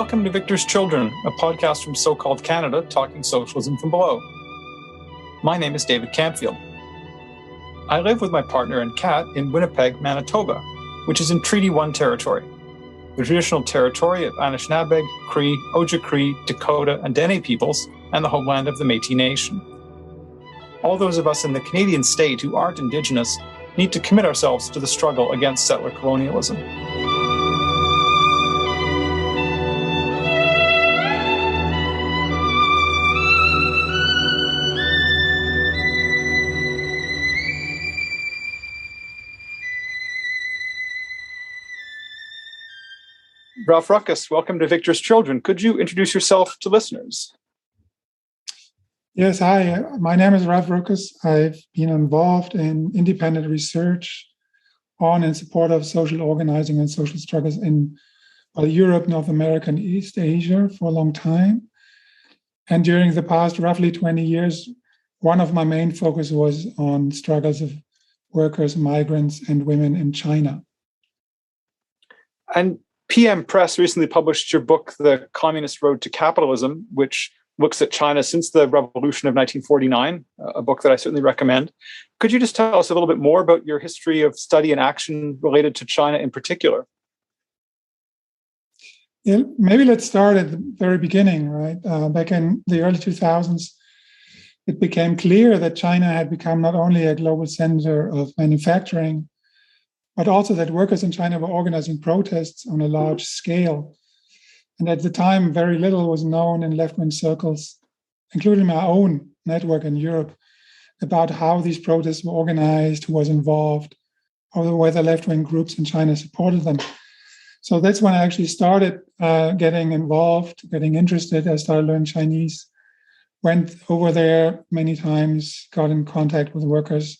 Welcome to Victor's Children, a podcast from so-called Canada talking socialism from below. My name is David Campfield. I live with my partner and cat in Winnipeg, Manitoba, which is in Treaty 1 territory, the traditional territory of Anishinaabe, Cree, Ojibwe, Dakota, and Dene peoples, and the homeland of the Métis Nation. All those of us in the Canadian state who aren't Indigenous need to commit ourselves to the struggle against settler colonialism. Ralf Ruckus, welcome to Victor's Children. Could you introduce yourself to listeners? Yes, hi. My name is Ralf Ruckus. I've been involved in independent research on and support of social organizing and social struggles in Europe, North America, and East Asia for a long time. And during the past roughly 20 years, one of my main focus was on struggles of workers, migrants, and women in China. And PM Press recently published your book, The Communist Road to Capitalism, which looks at China since the revolution of 1949, a book that I certainly recommend. Could you just tell us a little bit more about your history of study and action related to China in particular? Yeah, maybe let's start at the very beginning, right? Back in the early 2000s, it became clear that China had become not only a global center of manufacturing, but also that workers in China were organizing protests on a large scale. And at the time, very little was known in left-wing circles, including my own network in Europe, about how these protests were organized, who was involved, or whether left-wing groups in China supported them. So that's when I actually started getting involved, getting interested. I started learning Chinese, went over there many times, got in contact with workers,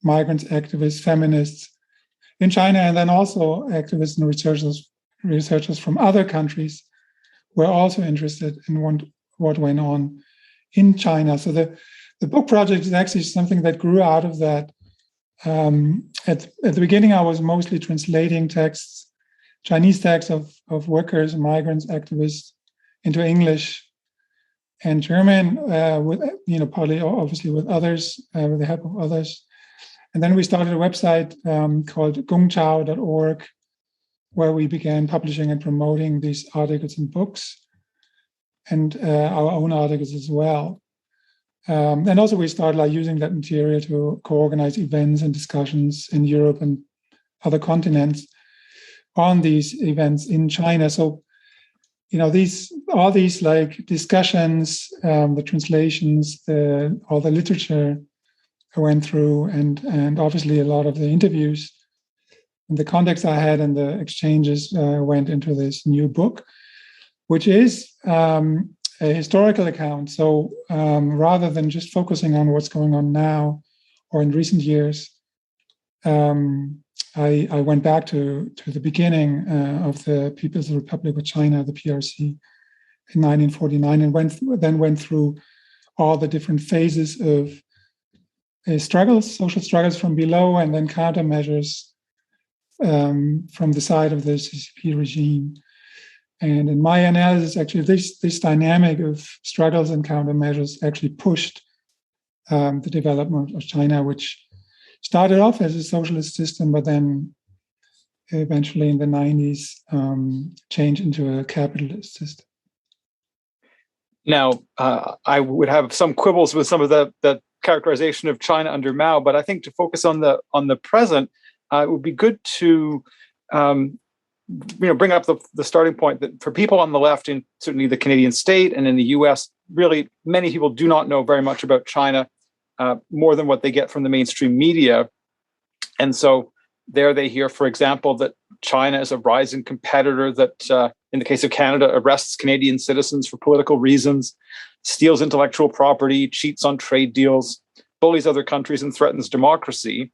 migrants, activists, feminists in China, and then also activists and researchers from other countries were also interested in what went on in China. So the book project is actually something that grew out of that. At the beginning, I was mostly translating texts, Chinese texts of workers, migrants, activists into English and German, with partly obviously with others, with the help of others. And then we started a website called gongchao.org, where we began publishing and promoting these articles and books, and our own articles as well. And also we started using that material to co-organize events and discussions in Europe and other continents on these events in China. So, all these discussions, the translations, all the literature I went through, and obviously a lot of the interviews and the context I had and the exchanges went into this new book, which is a historical account. So rather than just focusing on what's going on now or in recent years, I went back to the beginning of the People's Republic of China, the PRC, in 1949, and went through all the different phases of social struggles from below, and then countermeasures from the side of the CCP regime. And in my analysis, actually, this dynamic of struggles and countermeasures actually pushed the development of China, which started off as a socialist system, but then eventually in the 90s changed into a capitalist system. Now, I would have some quibbles with some of the characterization of China under Mao, but I think to focus on the present, it would be good to bring up the starting point that for people on the left, in certainly the Canadian state and in the US, really many people do not know very much about China, more than what they get from the mainstream media. And so there they hear, for example, that China is a rising competitor that, in the case of Canada, arrests Canadian citizens for political reasons, steals intellectual property, cheats on trade deals, bullies other countries, and threatens democracy.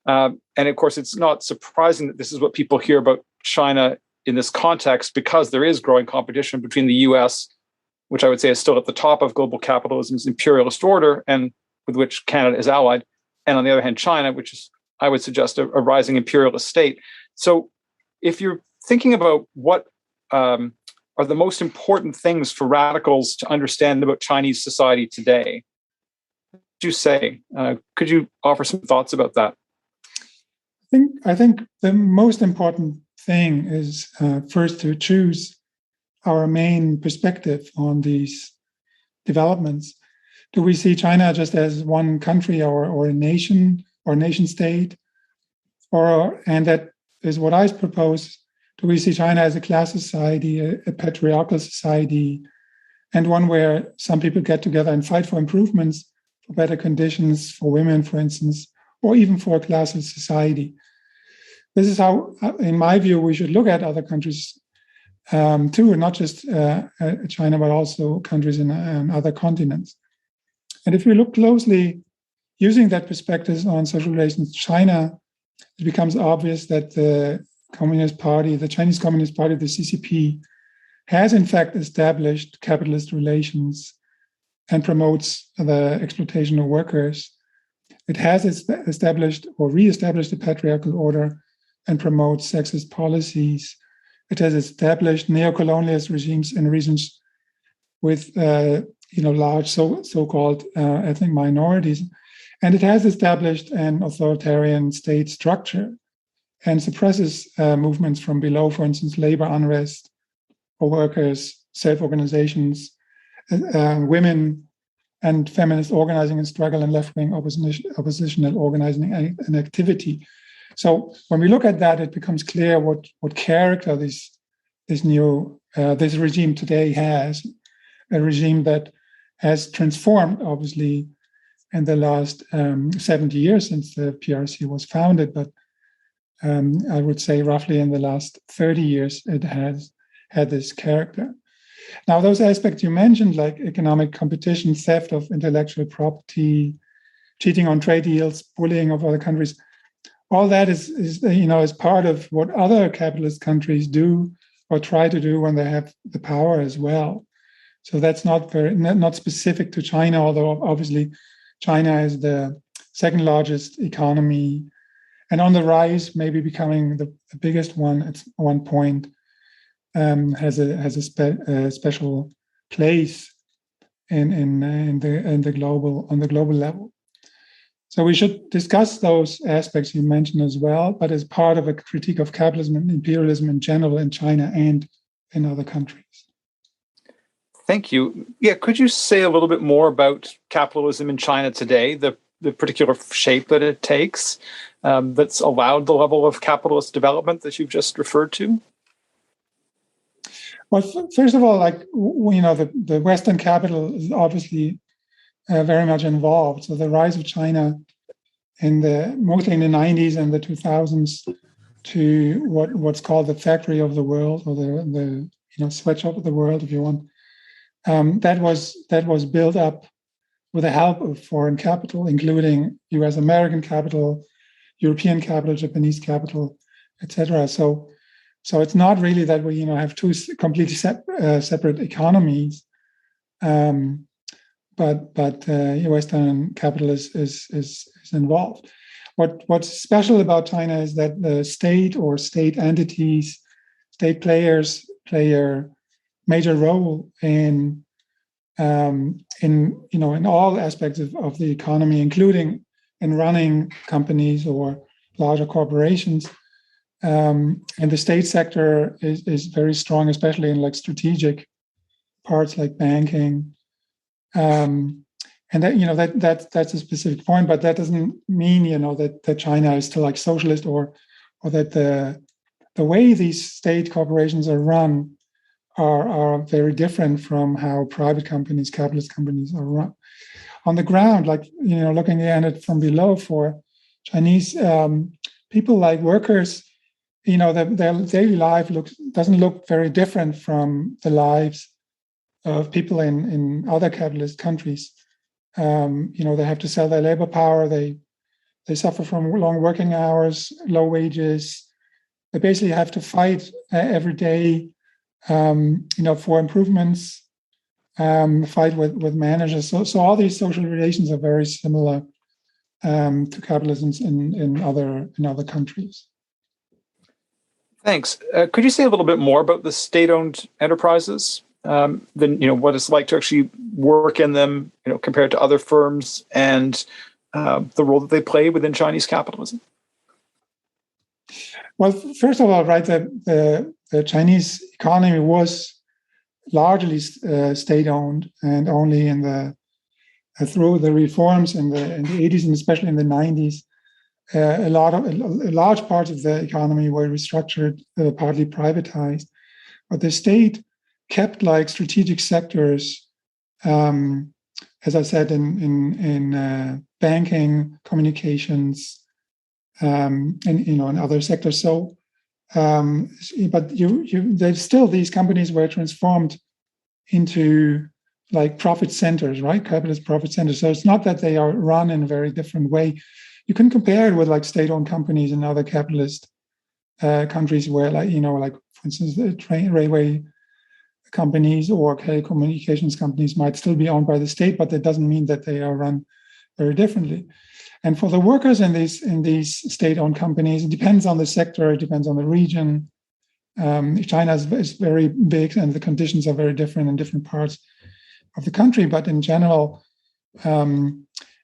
And of course, it's not surprising that this is what people hear about China in this context, because there is growing competition between the US, which I would say is still at the top of global capitalism's imperialist order, and with which Canada is allied, and on the other hand, China, which is, I would suggest, a rising imperialist state. So if you're thinking about what are the most important things for radicals to understand about Chinese society today? What would you say? Could you offer some thoughts about that? I think the most important thing is first to choose our main perspective on these developments. Do we see China just as one country or a nation or nation state? And that is what I propose. Do we see China as a class society, a patriarchal society, and one where some people get together and fight for improvements, for better conditions for women, for instance, or even for a classless society? This is how, in my view, we should look at other countries too, not just China, but also countries in other continents. And if we look closely, using that perspective on social relations, China, it becomes obvious that the Communist Party, the Chinese Communist Party, the CCP, has in fact established capitalist relations and promotes the exploitation of workers. It has established or re-established the patriarchal order and promotes sexist policies. It has established neo-colonialist regimes in regions with large so-called ethnic minorities. And it has established an authoritarian state structure and suppresses movements from below, for instance, labor unrest or workers, self-organizations, women and feminist organizing and struggle and left-wing oppositional organizing and activity. So when we look at that, it becomes clear what character this regime today has, a regime that has transformed, obviously, in the last 70 years since the PRC was founded, but I would say roughly in the last 30 years, it has had this character. Now, those aspects you mentioned, like economic competition, theft of intellectual property, cheating on trade deals, bullying of other countries, all that is part of what other capitalist countries do or try to do when they have the power as well. So that's not specific to China, although obviously China is the second largest economy and on the rise, maybe becoming the biggest one at one point, has a special place on the global level. So we should discuss those aspects you mentioned as well, but as part of a critique of capitalism and imperialism in general in China and in other countries. Thank you. Yeah, could you say a little bit more about capitalism in China today, the particular shape that it takes, that's allowed the level of capitalist development that you've just referred to? Well, first of all, the Western capital is obviously very much involved. So the rise of China mostly in the 90s and the 2000s to what's called the factory of the world, or the sweatshop of the world, if you want. That was built up with the help of foreign capital, including US American capital, European capital, Japanese capital, etc. So it's not really that we have two completely separate economies, but Western capital is involved. What's special about China is that the state or state entities, state players play a major role in all aspects of the economy, including in running companies or larger corporations. And the state sector is very strong, especially in strategic parts like banking. And that's a specific point, but that doesn't mean that China is still socialist or that the way these state corporations are run are very different from how private companies, capitalist companies are run. On the ground, looking at it from below for Chinese people like workers, their daily life doesn't look very different from the lives of people in other capitalist countries. They have to sell their labor power. They suffer from long working hours, low wages. They basically have to fight every day, for improvements, fight with managers. So all these social relations are very similar to capitalism in other countries. Thanks. Could you say a little bit more about the state-owned enterprises? What it's like to actually work in them, compared to other firms, and the role that they play within Chinese capitalism? Well, first of all, right, the Chinese economy was largely state-owned, and only through the reforms in the 80s and especially in the 90s, a large parts of the economy were restructured, partly privatized. But the state kept like strategic sectors, as I said, in banking, communications, and in other sectors. So, but there's still, these companies were transformed into like profit centers, right? Capitalist profit centers. So it's not that they are run in a very different way. You can compare it with like state-owned companies in other capitalist countries where, like for instance, the railway companies or telecommunications companies might still be owned by the state, but that doesn't mean that they are run very differently. And for the workers in these state-owned companies, it depends on the sector, it depends on the region. China is very big, and the conditions are very different in different parts of the country. But in general,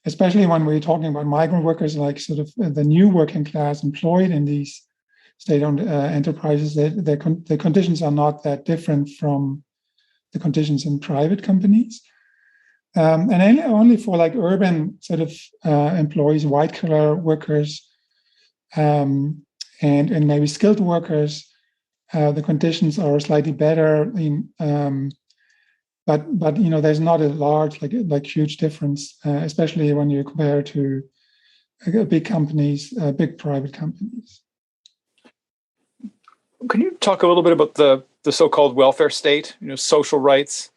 especially when we're talking about migrant workers, like sort of the new working class employed in these state-owned enterprises, the conditions are not that different from the conditions in private companies. And only for like urban sort of employees, white-collar workers, and maybe skilled workers, the conditions are slightly better. But there's not a large like huge difference, especially when you compare to big companies, big private companies. Can you talk a little bit about the so-called welfare state, social rights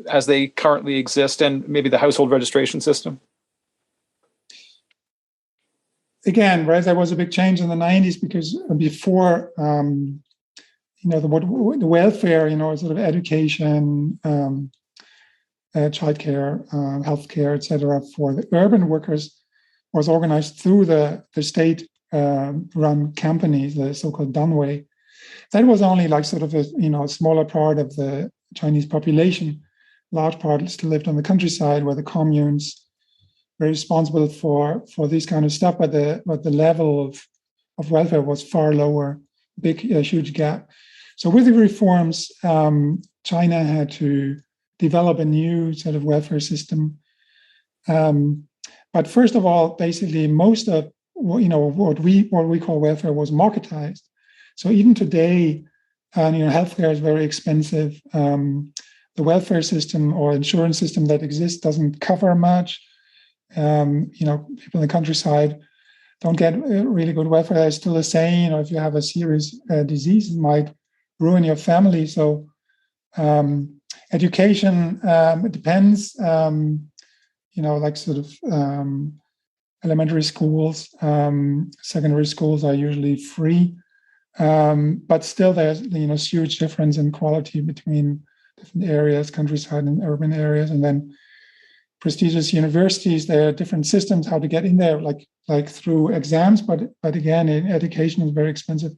as they currently exist, and maybe the household registration system? Again, right, there was a big change in the 90s because before, the welfare, sort of education, childcare, healthcare, etc., for the urban workers was organized through the state-run companies, the so-called Dunway. That was only like sort of a smaller part of the Chinese population. Large part still lived on the countryside, where the communes were responsible for this kind of stuff, but the level of welfare was far lower, huge gap. So with the reforms, China had to develop a new sort of welfare system. But first of all, basically, most of what we call welfare was marketized. So even today, healthcare is very expensive. The welfare system or insurance system that exists doesn't cover much. People in the countryside don't get really good welfare. There's still a saying, if you have a serious disease, it might ruin your family. So education, it depends. Like sort of elementary schools, secondary schools are usually free, but still there's huge difference in quality between different areas, countryside and urban areas. And then prestigious universities, there are different systems how to get in there, like through exams, but again, education is very expensive.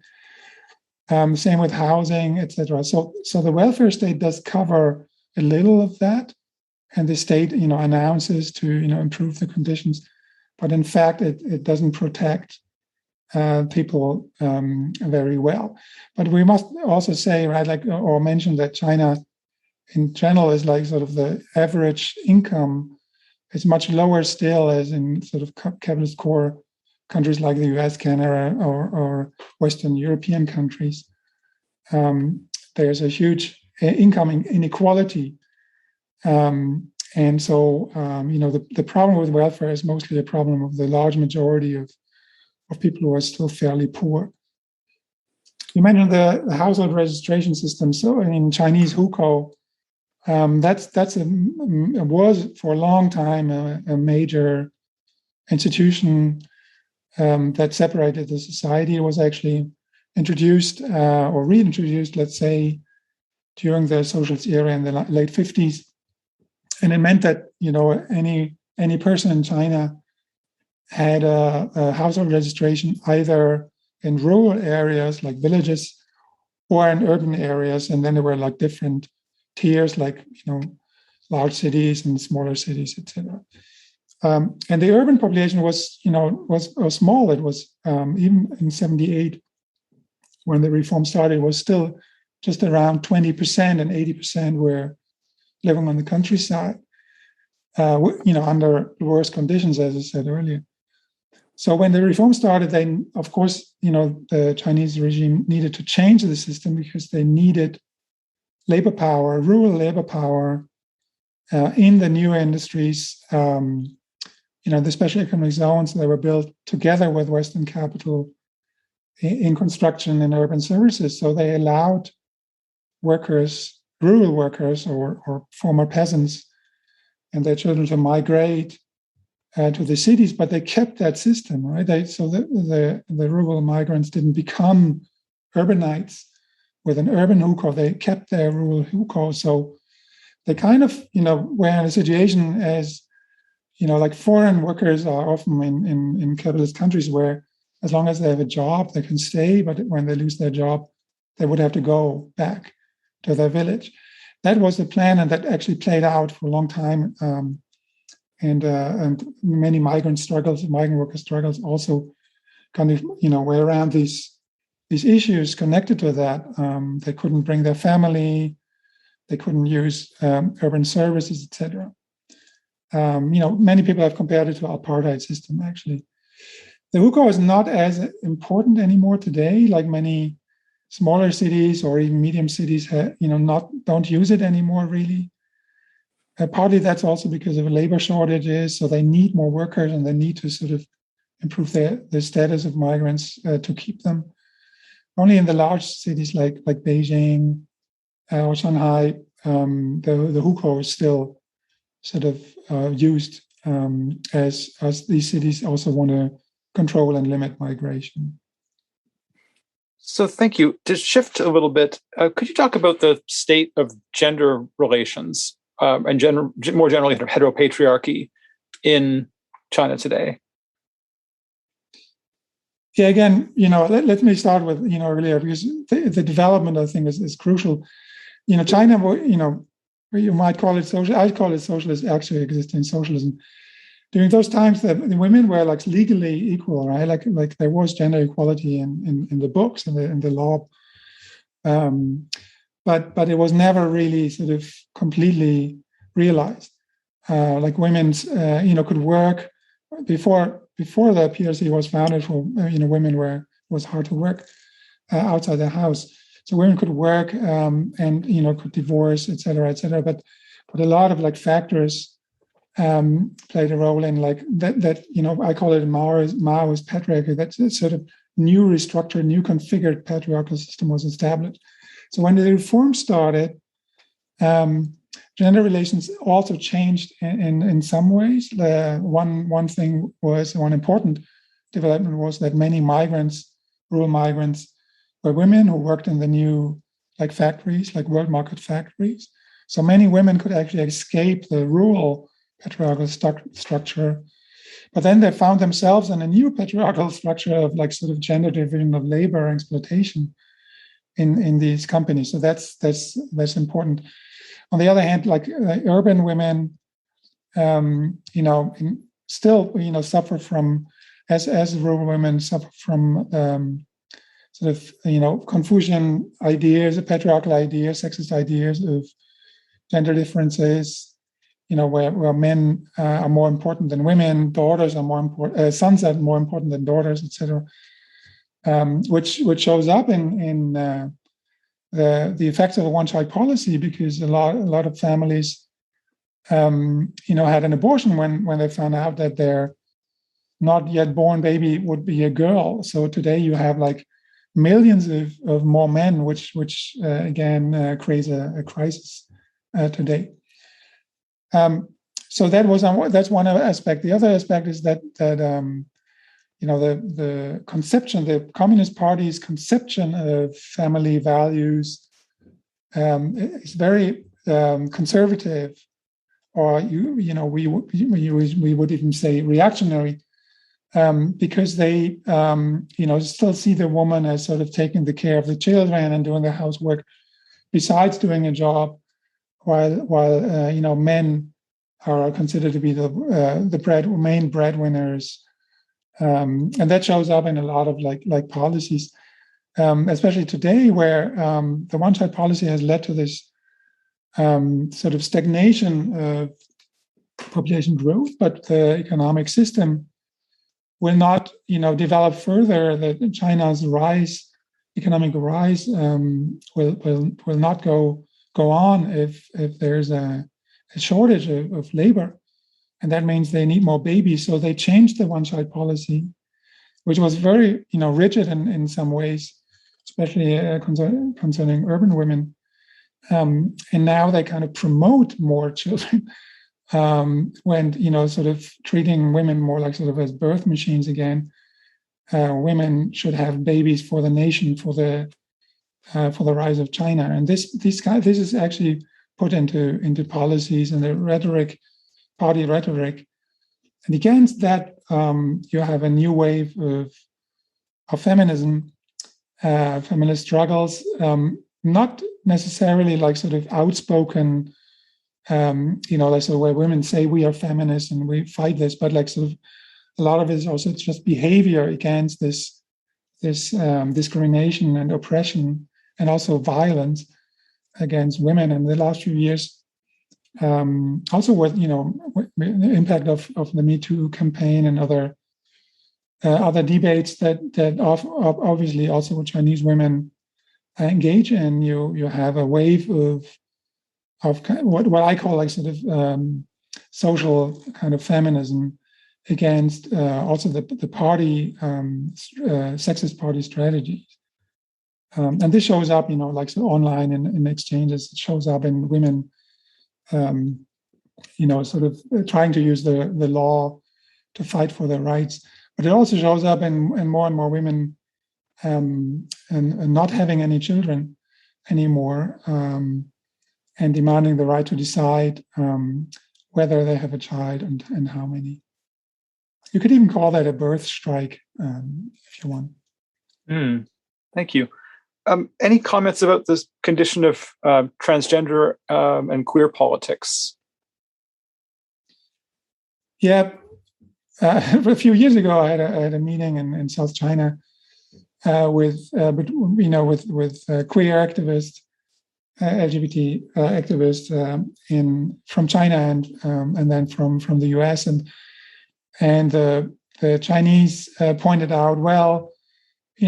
Same with housing, etc. So the welfare state does cover a little of that, and the state announces to improve the conditions, but in fact it doesn't protect people very well. But we must also say, right, or mention that China in general is like sort of the average income is much lower still as in sort of capitalist core countries like the US, Canada, or Western European countries. There's a huge income inequality. And so, the problem with welfare is mostly a problem of the large majority of people who are still fairly poor. You mentioned the household registration system. So in Chinese hukou, was for a long time a major institution that separated the society. It was actually introduced or reintroduced, let's say, during the socialist era in the late 50s. And it meant that, any person in China had a household registration either in rural areas like villages or in urban areas. And then there were like different tiers, like, large cities and smaller cities, etc. And the urban population was small. It was even in 78, when the reform started, was still just around 20%, and 80% were living on the countryside, under worse conditions, as I said earlier. So when the reform started, then, of course, the Chinese regime needed to change the system because they needed labor power, rural labor power, in the new industries, the special economic zones that were built together with Western capital in construction and urban services. So they allowed workers, rural workers or former peasants and their children to migrate to the cities, but they kept that system, right? So the rural migrants didn't become urbanites with an urban hukou. They kept their rural hukou. So they kind of, were in a situation as, like foreign workers are often in capitalist countries, where as long as they have a job, they can stay, but when they lose their job, they would have to go back to their village. That was the plan, and that actually played out for a long time. And many migrant worker struggles also kind of, were around these issues connected to that. They couldn't bring their family, they couldn't use urban services, etc. Many people have compared it to apartheid system, actually. The hukou is not as important anymore today, like many smaller cities or even medium cities, don't use it anymore, really. Partly that's also because of labor shortages, so they need more workers and they need to sort of improve the status of migrants to keep them. Only in the large cities like Beijing or Shanghai, the hukou is still sort of used as these cities also want to control and limit migration. So thank you. To shift a little bit, could you talk about the state of gender relations and more generally heteropatriarchy in China today? Yeah, again, let me start with, earlier, because the development, I think, is crucial. China, you might call it social. I call it socialist, actually existing socialism. During those times, the women were like legally equal, right? Like there was gender equality in the books and in the law, but it was never really sort of completely realized. Like women, could work before the PRC was founded. For women was hard to work outside the house, so women could work and could divorce, et cetera, et cetera. But a lot of like factors played a role in like that I call it Maoist patriarchy. That sort of new restructured, new configured patriarchal system was established. So when the reform started, gender relations also changed in some ways. One important development was that many rural migrants, were women who worked in the new like factories, like world market factories. So many women could actually escape the rural patriarchal structure, but then they found themselves in a new patriarchal structure of like sort of gender division of labor and exploitation in these companies. So that's important. On the other hand, like urban women, still suffer from as rural women suffer from sort of Confucian ideas, patriarchal ideas, sexist ideas of gender differences. Where men are more important than women, daughters are more important, sons are more important than daughters, etc. Which shows up in the effects of the one-child policy, because a lot of families, had an abortion when they found out that their not yet born baby would be a girl. So today you have like millions of more men, which again creates a crisis today. So that's one aspect. The other aspect is that the conception, the Communist Party's conception of family values is very conservative, or we would even say reactionary. because they, still see the woman as sort of taking the care of the children and doing the housework besides doing a job, while men are considered to be the main breadwinners, and that shows up in a lot of like policies, especially today, where the one-child policy has led to this sort of stagnation of population growth, but the economic system will not, develop further. That China's economic rise, will not go on if there's a shortage of labor, and that means they need more babies. So they changed the one-child policy, which was very, rigid in some ways, especially concerning urban women. And now they kind of promote more children, when, sort of treating women more like sort of as birth machines again. Women should have babies for the nation, for the rise of China. And this is actually put into policies and the party rhetoric. And against that, you have a new wave of feminism, feminist struggles, not necessarily like sort of outspoken, like sort of where women say we are feminists and we fight this, but like sort of a lot of it is also just behavior against this discrimination and oppression, and also violence against women. In the last few years, also with the impact of the Me Too campaign and other debates that obviously also Chinese women engage in, you have a wave of what I call like sort of social kind of feminism against also the party sexist party strategies, and this shows up like so online in exchanges. It shows up in women sort of trying to use the law to fight for their rights, but it also shows up in more and more women and not having any children anymore, and demanding the right to decide whether they have a child and how many. You could even call that a birth strike, if you want. Thank you. Any comments about this condition of transgender and queer politics? Yeah. A few years ago, I had a meeting in South China with queer activists, LGBT activists from China and then from the US, and the Chinese pointed out, well, a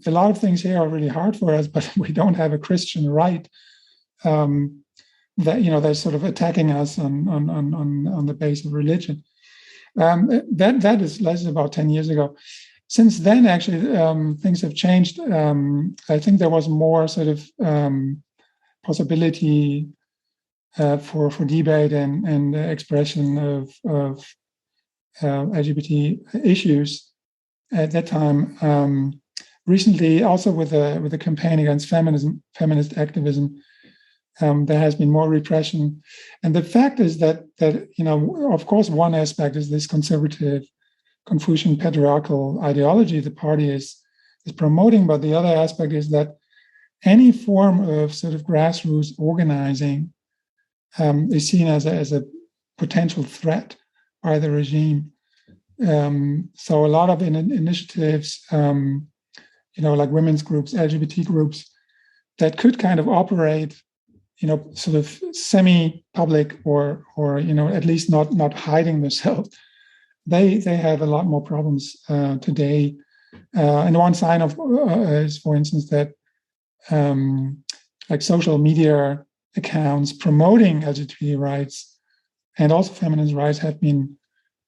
lot of things here are really hard for us, but we don't have a Christian right. That they're sort of attacking us on the base of religion. That is less about 10 years ago. Since then, actually, things have changed. I think there was more sort of possibility for debate and expression of LGBT issues at that time. Recently, also with the campaign against feminist activism, there has been more repression. And the fact is that of course, one aspect is this conservative Confucian patriarchal ideology the party is promoting, but the other aspect is that any form of sort of grassroots organizing is seen as a potential threat by the regime. So a lot of initiatives, like women's groups, LGBT groups, that could kind of operate, sort of semi-public or at least not hiding themselves. They have a lot more problems today. And one sign of is, for instance, that like social media accounts promoting LGBT rights and also feminist rights have been,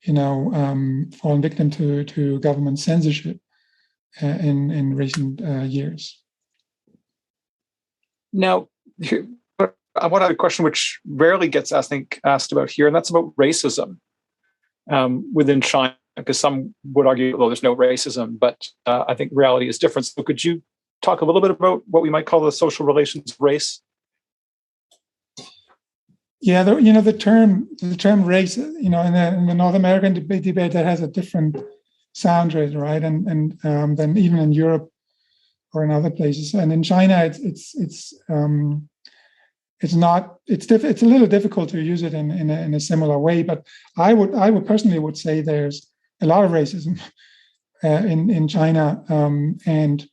fallen victim to government censorship in recent years. Now, I want to have a question which rarely gets asked about here, and that's about racism within China, because some would argue, well, there's no racism, but I think reality is different. So could you talk a little bit about what we might call the social relations of race? Yeah, the term race, in the North American debate that has a different sound to it, right? And than even in Europe or in other places. And in China, it's a little difficult to use it in a similar way. But I would personally say there's a lot of racism in China, and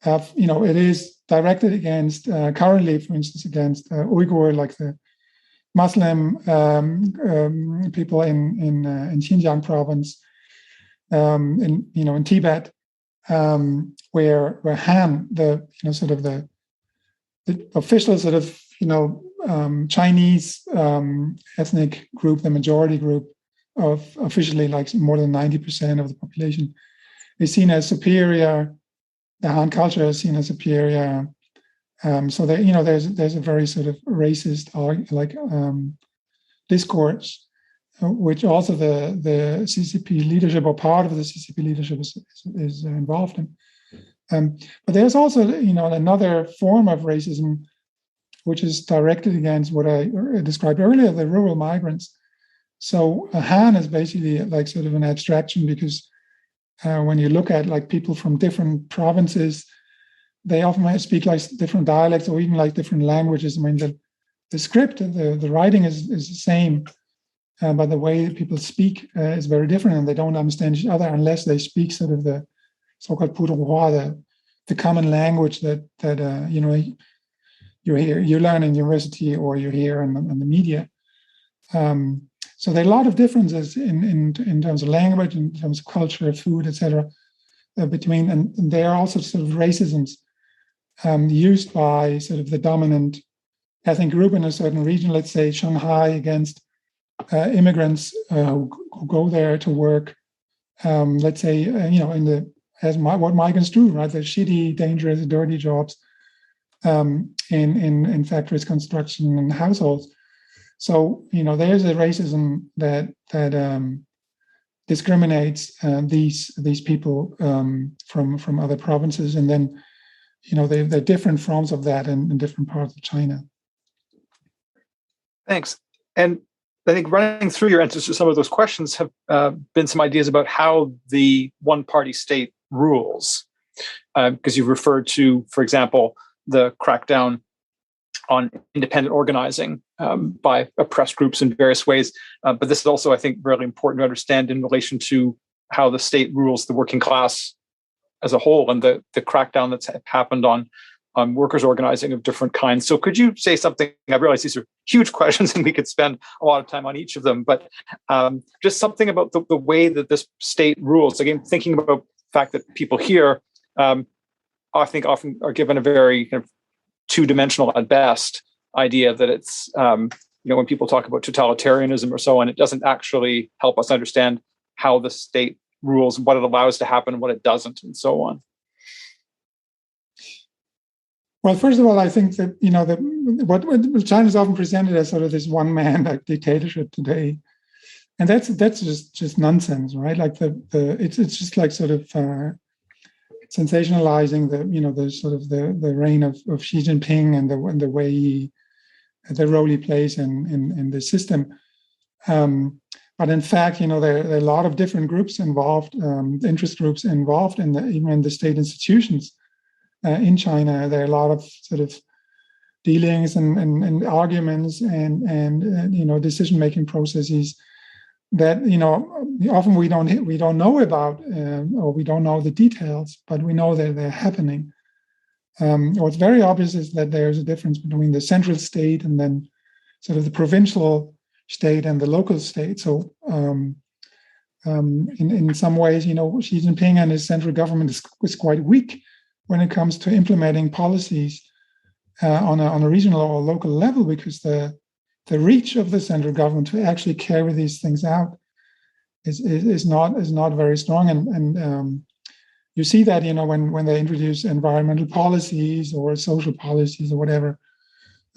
it is directed against currently, for instance, against Uyghur, like the Muslim people in Xinjiang province, in Tibet, where Han, the official sort of Chinese ethnic group, the majority group of officially like more than 90% of the population, is seen as superior. The Han culture is seen as superior. So there's a very sort of racist discourse, which also the CCP leadership or part of the CCP leadership is involved in. But there's also another form of racism, which is directed against what I described earlier, the rural migrants. So Han is basically like sort of an abstraction, because when you look at like people from different provinces, they often speak like different dialects or even like different languages. I mean, the script, the writing is the same, but the way people speak is very different, and they don't understand each other unless they speak sort of the so-called Putonghua, the common language that you learn in university or you hear in the media. So there are a lot of differences in terms of language, in terms of culture, food, etc. Between, and there are also sort of racisms used by sort of the dominant ethnic group in a certain region. Let's say Shanghai against immigrants who go there to work. Let's say what migrants do, right? The shitty, dangerous, dirty jobs in factories, construction, and households. So there's a racism that discriminates these people from other provinces, and then there are different forms of that in different parts of China. Thanks. And I think running through your answers to some of those questions have been some ideas about how the one-party state rules, because you've referred to, for example, the crackdown on independent organizing by oppressed groups in various ways. But this is also, I think, really important to understand in relation to how the state rules the working class as a whole, and the crackdown that's happened on workers' organizing of different kinds. So could you say something? I realize these are huge questions and we could spend a lot of time on each of them, but just something about the way that this state rules. Again, thinking about the fact that people here, I think, often are given a very kind of two-dimensional at best idea that it's, when people talk about totalitarianism or so on, it doesn't actually help us understand how the state rules, what it allows to happen, what it doesn't, and so on. Well, first of all, I think that what China is often presented as sort of this one-man like dictatorship today, and that's just nonsense, right? Like it's just like sort of sensationalizing the sort of the reign of Xi Jinping and the way the role he plays in the system. But in fact, there are a lot of different groups involved, interest groups involved even in the state institutions in China. There are a lot of sort of dealings and arguments and decision-making processes that often we don't know about, or we don't know the details, but we know that they're happening. What's very obvious is that there's a difference between the central state and then sort of the provincial state and the local state. So in some ways, Xi Jinping and his central government is quite weak when it comes to implementing policies on a regional or local level, because the reach of the central government to actually carry these things out is not very strong. And you see that when they introduce environmental policies or social policies or whatever,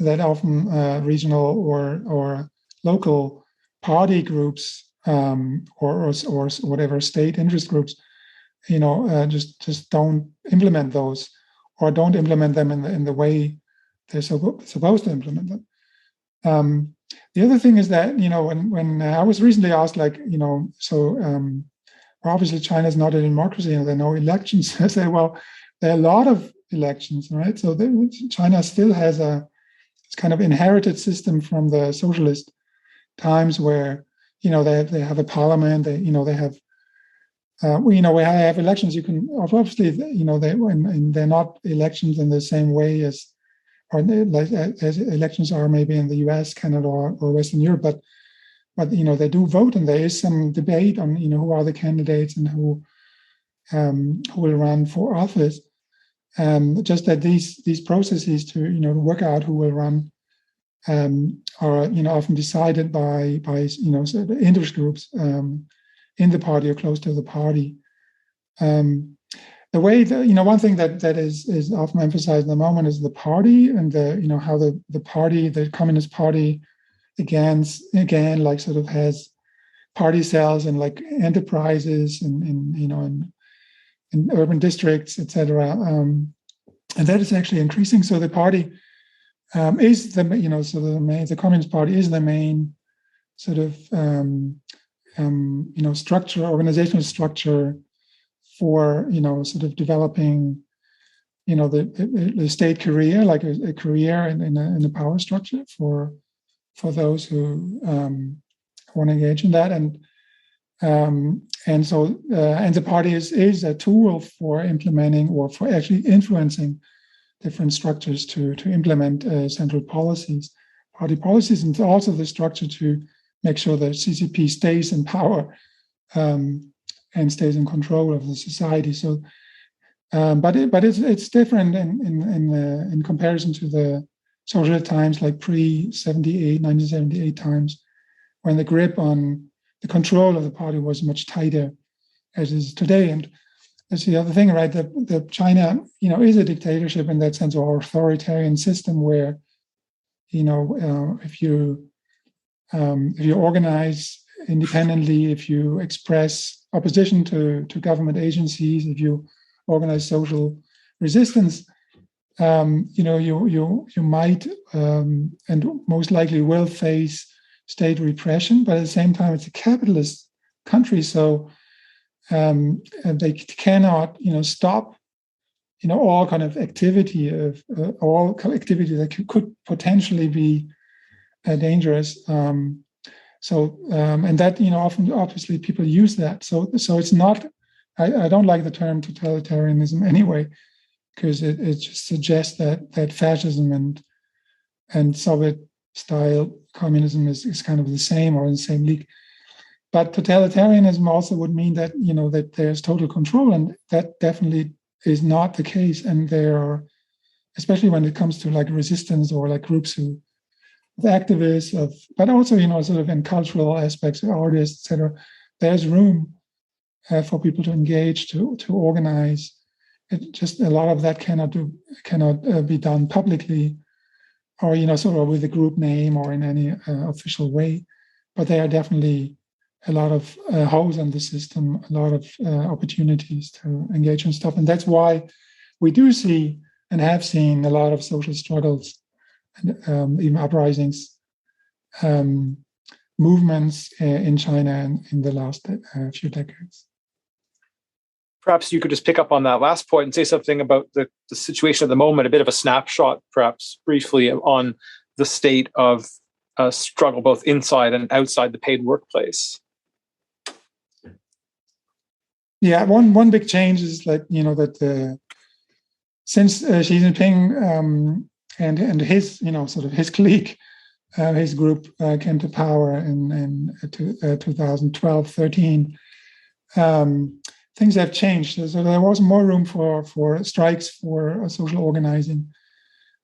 that often regional or local party groups or whatever state interest groups, just don't implement those, or don't implement them in the way they're supposed to implement them. The other thing is that, when I was recently asked, obviously China is not a democracy and there are no elections. I say, well, there are a lot of elections, right? So China still has it's kind of inherited system from the socialist times where, they have a parliament, they have, we have elections. You can obviously, they're not elections in the same way as elections are maybe in the US, Canada, or Western Europe, but they do vote, and there is some debate on who are the candidates and who will run for office. Just that these processes to work out who will run are often decided by sort of interest groups in the party or close to the party. The way that, one thing that is often emphasized in the moment is the party, and how the party, the Communist Party, again like sort of has party cells and like enterprises and in urban districts, etc. And that is actually increasing. So the party is the Communist Party is the main sort of structure, organizational structure for sort of developing the state career, like a career in a power structure for those who want to engage in that, and the party is a tool for implementing or for actually influencing different structures to implement central policies, party policies, and also the structure to make sure that CCP stays in power and stays in control of the society. So, but it's different in comparison to the social times like pre-78, 1978 times, when the grip on the control of the party was much tighter as it is today. And that's the other thing, right? That China, is a dictatorship in that sense, or authoritarian system where, if you organize independently, if you express opposition to government agencies, if you organize social resistance, you might and most likely will face state repression. But at the same time, it's a capitalist country, so they cannot, stop, all kind of activity that could potentially be dangerous. And that, often, obviously, people use that. So it's not. I don't like the term totalitarianism anyway, because it just suggests that fascism and Soviet-style communism is kind of the same or in the same league. But totalitarianism also would mean that that there's total control, and that definitely is not the case. And there are, especially when it comes to like resistance or like groups of activists, but also sort of in cultural aspects, artists, etc. There's room for people to engage, to organize. It just a lot of that cannot be done publicly, or sort of with a group name or in any official way. But there are definitely a lot of holes in the system, a lot of opportunities to engage in stuff, and that's why we do see and have seen a lot of social struggles and even uprisings, movements in China in the last few decades. Perhaps you could just pick up on that last point and say something about the situation at the moment, a bit of a snapshot, perhaps briefly, on the state of struggle both inside and outside the paid workplace. Yeah, one big change is that since Xi Jinping and his sort of his clique, his group came to power in 2012-13. Things have changed. So there was more room for strikes, for social organizing,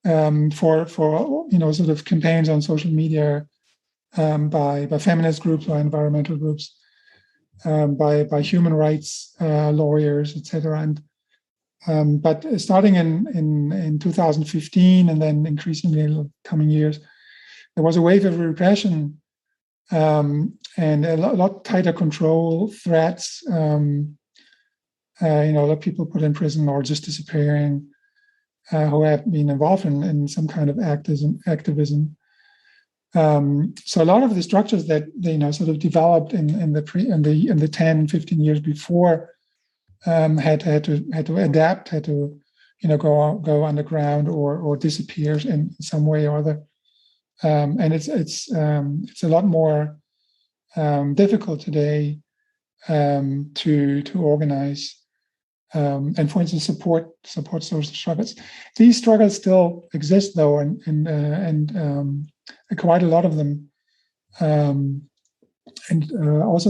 for sort of campaigns on social media by feminist groups, by environmental groups, by human rights lawyers, etc. And but starting in 2015 and then increasingly in the coming years, there was a wave of repression and a lot tighter control, threats. A lot of people put in prison or just disappearing who have been involved in some kind of activism. So a lot of the structures that they sort of developed in the 10, 15 years before had to adapt, had to go underground or disappear in some way or other. And it's a lot more difficult today to organize and, for instance, support social struggles. These struggles still exist, though, and quite a lot of them. Also,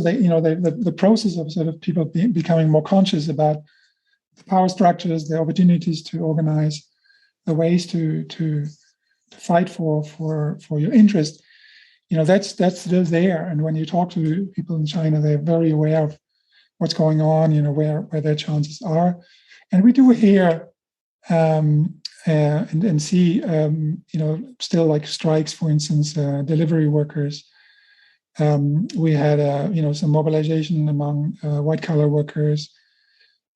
the process of sort of people becoming more conscious about the power structures, the opportunities to organize, the ways to fight for your interest. That's still there. And when you talk to people in China, they're very aware of what's going on, where their chances are. And we do hear and see, still like strikes, for instance, delivery workers. We had, some mobilization among white-collar workers.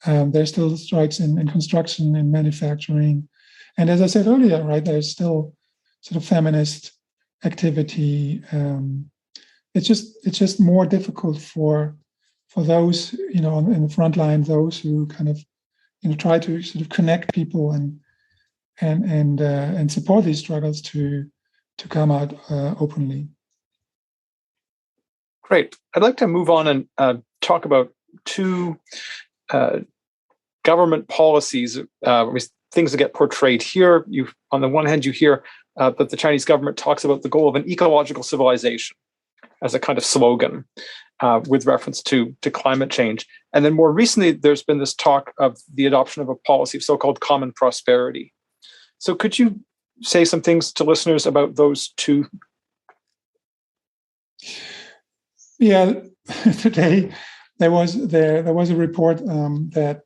There's still strikes in construction and manufacturing. And as I said earlier, right, there's still sort of feminist activity. It's just more difficult for those, in the front line, those who kind of, try to sort of connect people and support these struggles to come out openly. Great. I'd like to move on and talk about two government policies, things that get portrayed here. On the one hand, you hear that the Chinese government talks about the goal of an ecological civilization as a kind of slogan with reference to climate change. And then more recently, there's been this talk of the adoption of a policy of so-called common prosperity. So could you say some things to listeners about those two? Yeah, today there was a report that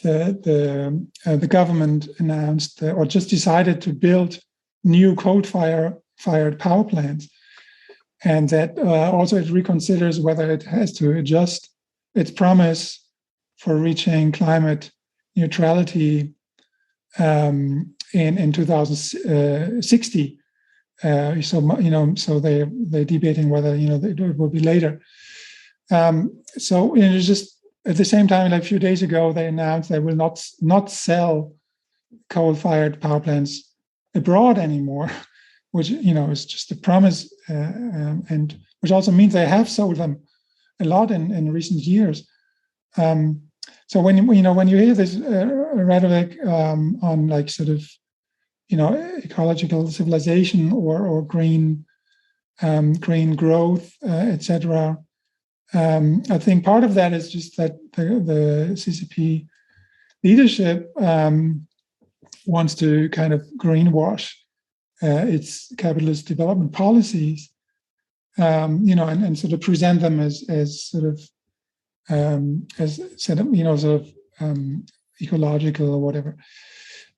the government announced or just decided to build new coal-fired power plants, and that also it reconsiders whether it has to adjust its promise for reaching climate neutrality in 2060. So they're debating whether it will be later. So just at the same time, like a few days ago, they announced they will not sell coal-fired power plants abroad anymore, which is just a promise, and which also means they have sold them a lot in recent years. So when you hear this rhetoric on like sort of ecological civilization or green growth, etc. I think part of that is just that the CCP leadership wants to kind of greenwash its capitalist development policies, and sort of present them as ecological or whatever.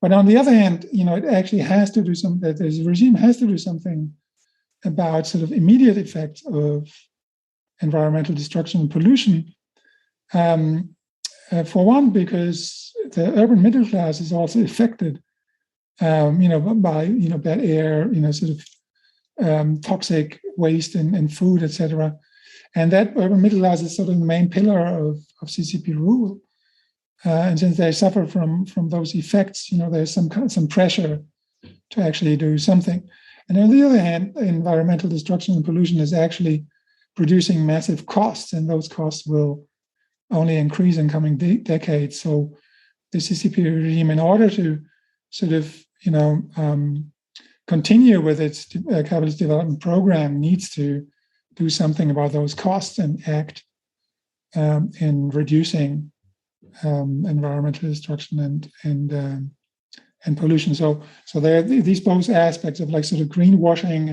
But on the other hand, it actually has to do something. The regime has to do something about sort of immediate effects of environmental destruction and pollution. For one, because the urban middle class is also affected, by bad air, toxic waste and food, etc. And that urban middle class is sort of the main pillar of CCP rule. And since they suffer from those effects, there's some pressure to actually do something. And on the other hand, environmental destruction and pollution is actually producing massive costs, and those costs will only increase in coming decades. So the CCP regime, in order to sort of continue with its capitalist development program, needs to do something about those costs and act in reducing environmental destruction and pollution. So there are these both aspects of like sort of greenwashing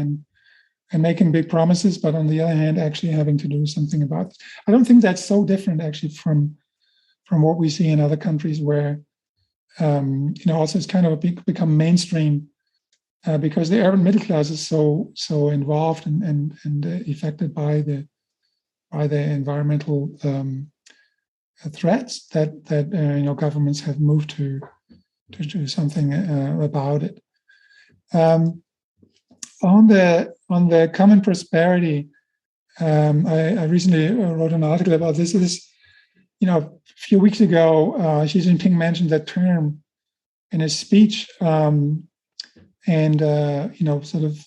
and making big promises, but on the other hand, actually having to do something about it. I don't think that's so different actually from what we see in other countries where also it's kind of become mainstream because the urban middle class is so involved and affected by the environmental threats that governments have moved to do something about it. on the common prosperity, I recently wrote an article about this. A few weeks ago, Xi Jinping mentioned that term in his speech, and sort of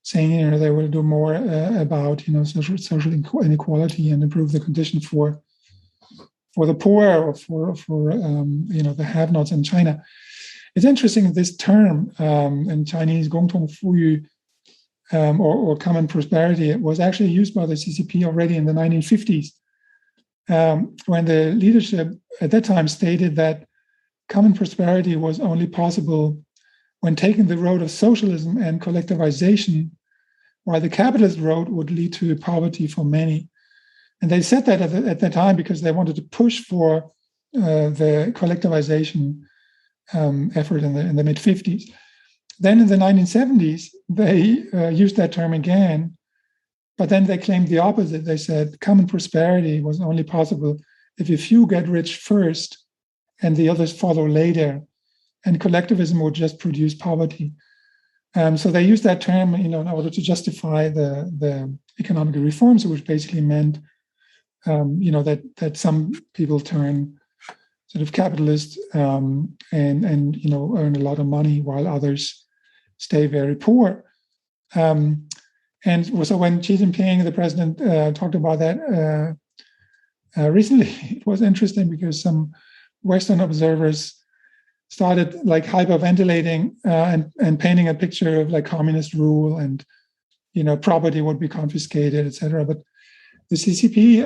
saying they will do more about social inequality and improve the condition for the poor or for the have-nots in China. It's interesting, this term in Chinese, 共同富裕, or common prosperity, it was actually used by the CCP already in the 1950s, when the leadership at that time stated that common prosperity was only possible when taking the road of socialism and collectivization, while the capitalist road would lead to poverty for many. And they said that at that time because they wanted to push for the collectivization effort in the mid-50s. Then in the 1970s, they used that term again, but then they claimed the opposite. They said common prosperity was only possible if a few get rich first and the others follow later, and collectivism would just produce poverty. So they used that term, in order to justify the economic reforms, which basically meant, that some people turn sort of capitalist and earn a lot of money while others stay very poor. And so when Xi Jinping, the president, talked about that recently, it was interesting because some Western observers started hyperventilating and painting a picture of communist rule, and property would be confiscated, etc. But the CCP,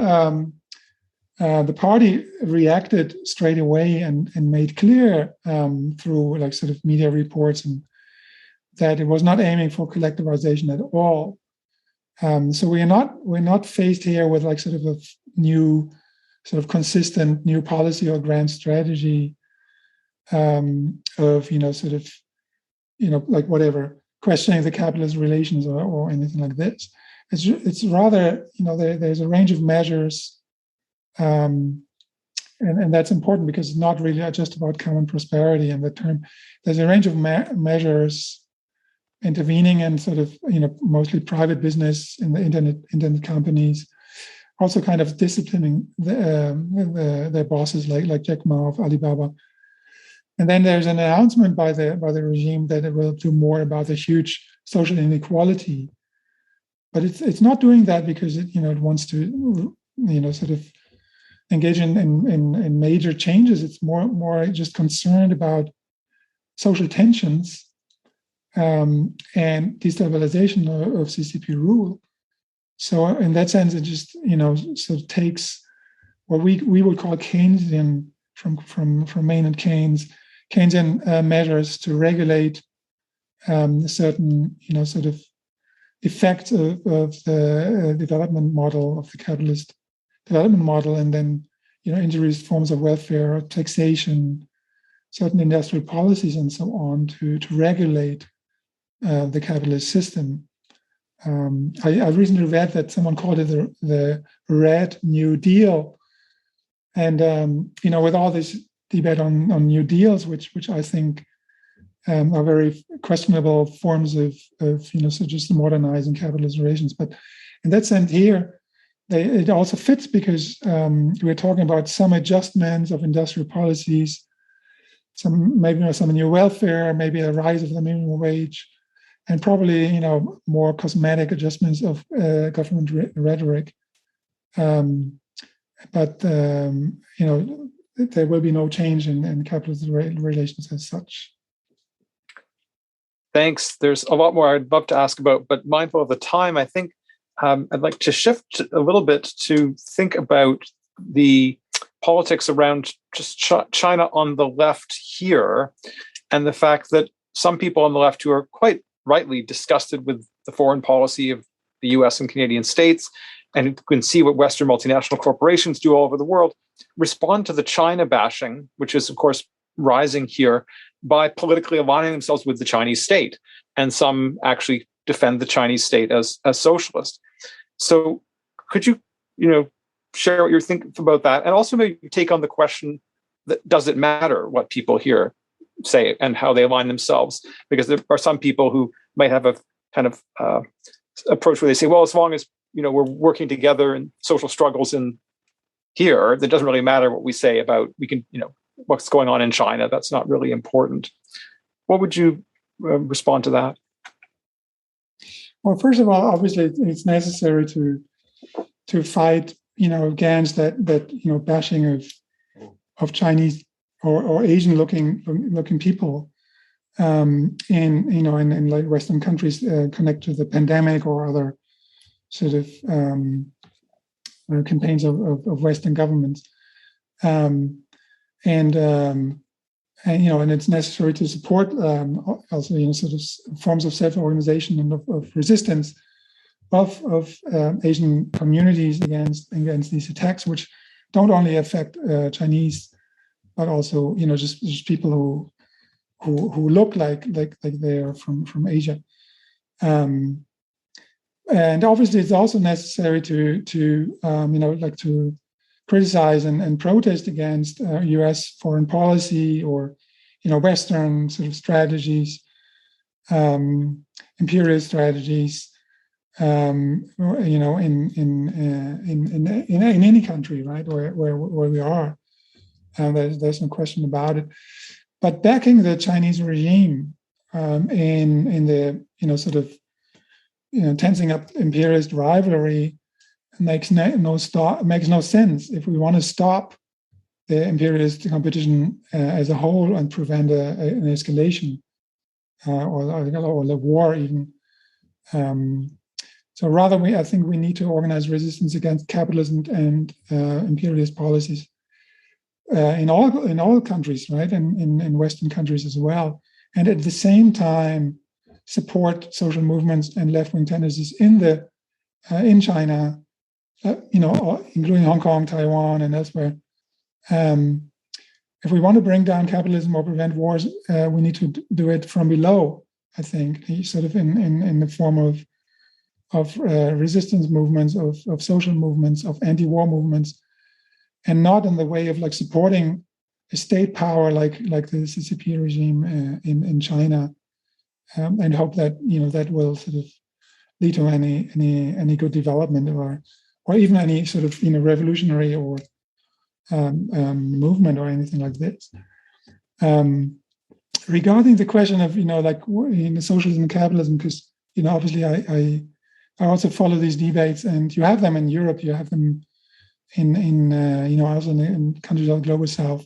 the party, reacted straight away and made clear through sort of media reports and that it was not aiming for collectivization at all. So we're not faced here with sort of a new, sort of consistent new policy or grand strategy of whatever, questioning the capitalist relations or anything like this. It's rather there's a range of measures, and that's important because it's not really just about common prosperity and the term. There's a range of measures intervening in sort of mostly private business in the internet companies, also kind of disciplining their bosses like Jack Ma of Alibaba. And then there's an announcement by the regime that it will do more about the huge social inequality, but it's not doing that because it wants to sort of engage in major changes. It's more just concerned about social tensions and destabilization of CCP rule. So in that sense, it just sort of takes what we would call Keynesian from Maynard Keynesian measures to regulate certain sort of effects of the development model, of the capitalist development model, and then introduce forms of welfare or taxation, certain industrial policies, and so on to regulate the capitalist system. I recently read that someone called it the Red New Deal, and with all this debate on New Deals, which I think are very questionable forms of just modernizing capitalist relations. But in that sense, here it also fits because we're talking about some adjustments of industrial policies, maybe some new welfare, maybe a rise of the minimum wage, and probably more cosmetic adjustments of government rhetoric. But there will be no change in capitalist relations as such. Thanks. There's a lot more I'd love to ask about, but mindful of the time, I think I'd like to shift a little bit to think about the politics around just China on the left here, and the fact that some people on the left who are quite rightly disgusted with the foreign policy of the US and Canadian states, and who can see what Western multinational corporations do all over the world, respond to the China bashing, which is, of course, rising here, by politically aligning themselves with the Chinese state. And some actually defend the Chinese state as socialist. So could you, share what you think about that? And also maybe take on the question that does it matter what people here say and how they align themselves? Because there are some people who might have a kind of approach where they say, well, as long as we're working together in social struggles in here, it doesn't really matter what we say about what's going on in China. That's not really important. What would you respond to that? Well, first of all, obviously, it's necessary to fight, against that bashing of Chinese or Asian looking people in like Western countries connected to the pandemic or other sort of campaigns of Western governments, and it's necessary to support also sort of forms of self-organization and of resistance of Asian communities against these attacks, which don't only affect Chinese, but also just people who look like they are from Asia. And obviously, it's also necessary to criticize and protest against U.S. foreign policy or Western sort of strategies, imperial strategies, in any country, right, where we are. There's no question about it. But backing the Chinese regime in the tensing up imperialist rivalry makes no sense if we want to stop the imperialist competition as a whole and prevent an escalation or the war even. So rather, I think we need to organize resistance against capitalism and imperialist policies in all countries, right, and in Western countries as well, and at the same time support social movements and left-wing tendencies in China, including Hong Kong, Taiwan, and elsewhere. If we want to bring down capitalism or prevent wars, we need to do it from below. I think, sort of in the form of resistance movements, of social movements, of anti-war movements, and not in the way of like supporting a state power like the CCP regime in China, and hope that that will sort of lead to any good development or even any sort of revolutionary or movement or anything like this. Regarding the question of socialism and capitalism, because obviously I also follow these debates, and you have them in Europe, you have them in also in countries like Global South,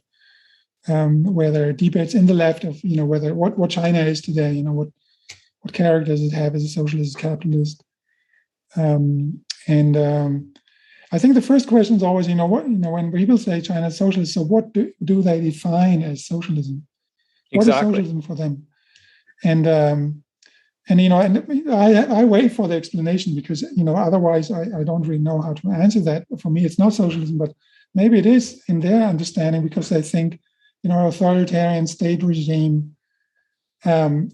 where there are debates in the left of whether what China is today, what character does it have as a socialist, capitalist, and I think the first question is always when people say China is socialist, so what do they define as socialism? What is socialism for them? And I wait for the explanation because otherwise I don't really know how to answer that. For me, it's not socialism, but maybe it is in their understanding because they think authoritarian state regime,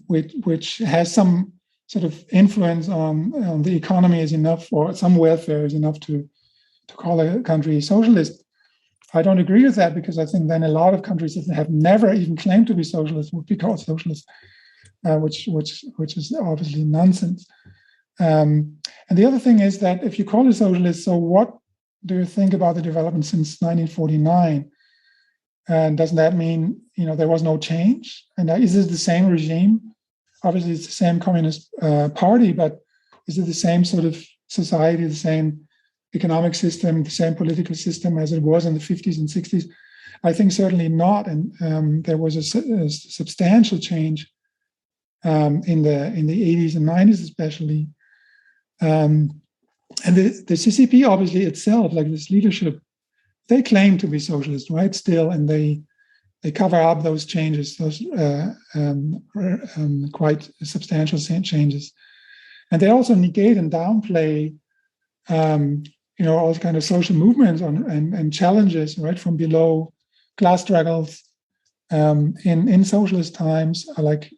which has some sort of influence on the economy is enough, or some welfare is enough to call a country socialist. I don't agree with that because I think then a lot of countries that have never even claimed to be socialist would be called socialist, which is obviously nonsense. And the other thing is that if you call it socialist, so what do you think about the development since 1949? And doesn't that mean there was no change? And is it the same regime? Obviously, it's the same communist party, but is it the same sort of society, the same economic system, the same political system as it was in the 50s and 60s? I think certainly not. And there was a substantial change in the 80s and 90s, especially. And the CCP, obviously itself, like this leadership, they claim to be socialist, right? Still, and they cover up those changes, those quite substantial changes, and they also negate and downplay, all kind of social movements and challenges, right, from below, class struggles in socialist times, like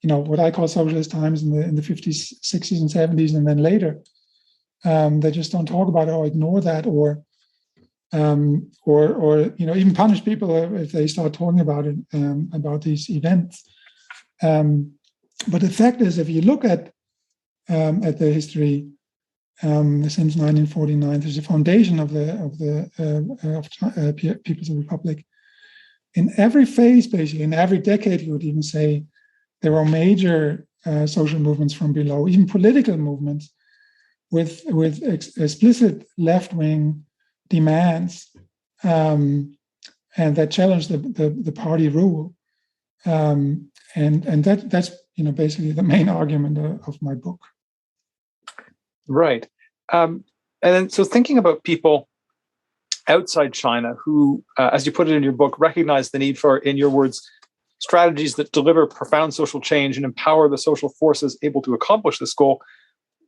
what I call socialist times in the 50s, 60s, and 70s, and then later. They just don't talk about it or ignore that, or even punish people if they start talking about it, about these events. But the fact is, if you look at the history since 1949, there's a foundation of the People's Republic. In every phase, basically, in every decade, you would even say, there were major social movements from below, even political movements with explicit left-wing demands, and that challenged the party rule. And that's basically the main argument of my book. Right. And then, so thinking about people outside China who, as you put it in your book, recognize the need for, in your words, strategies that deliver profound social change and empower the social forces able to accomplish this goal.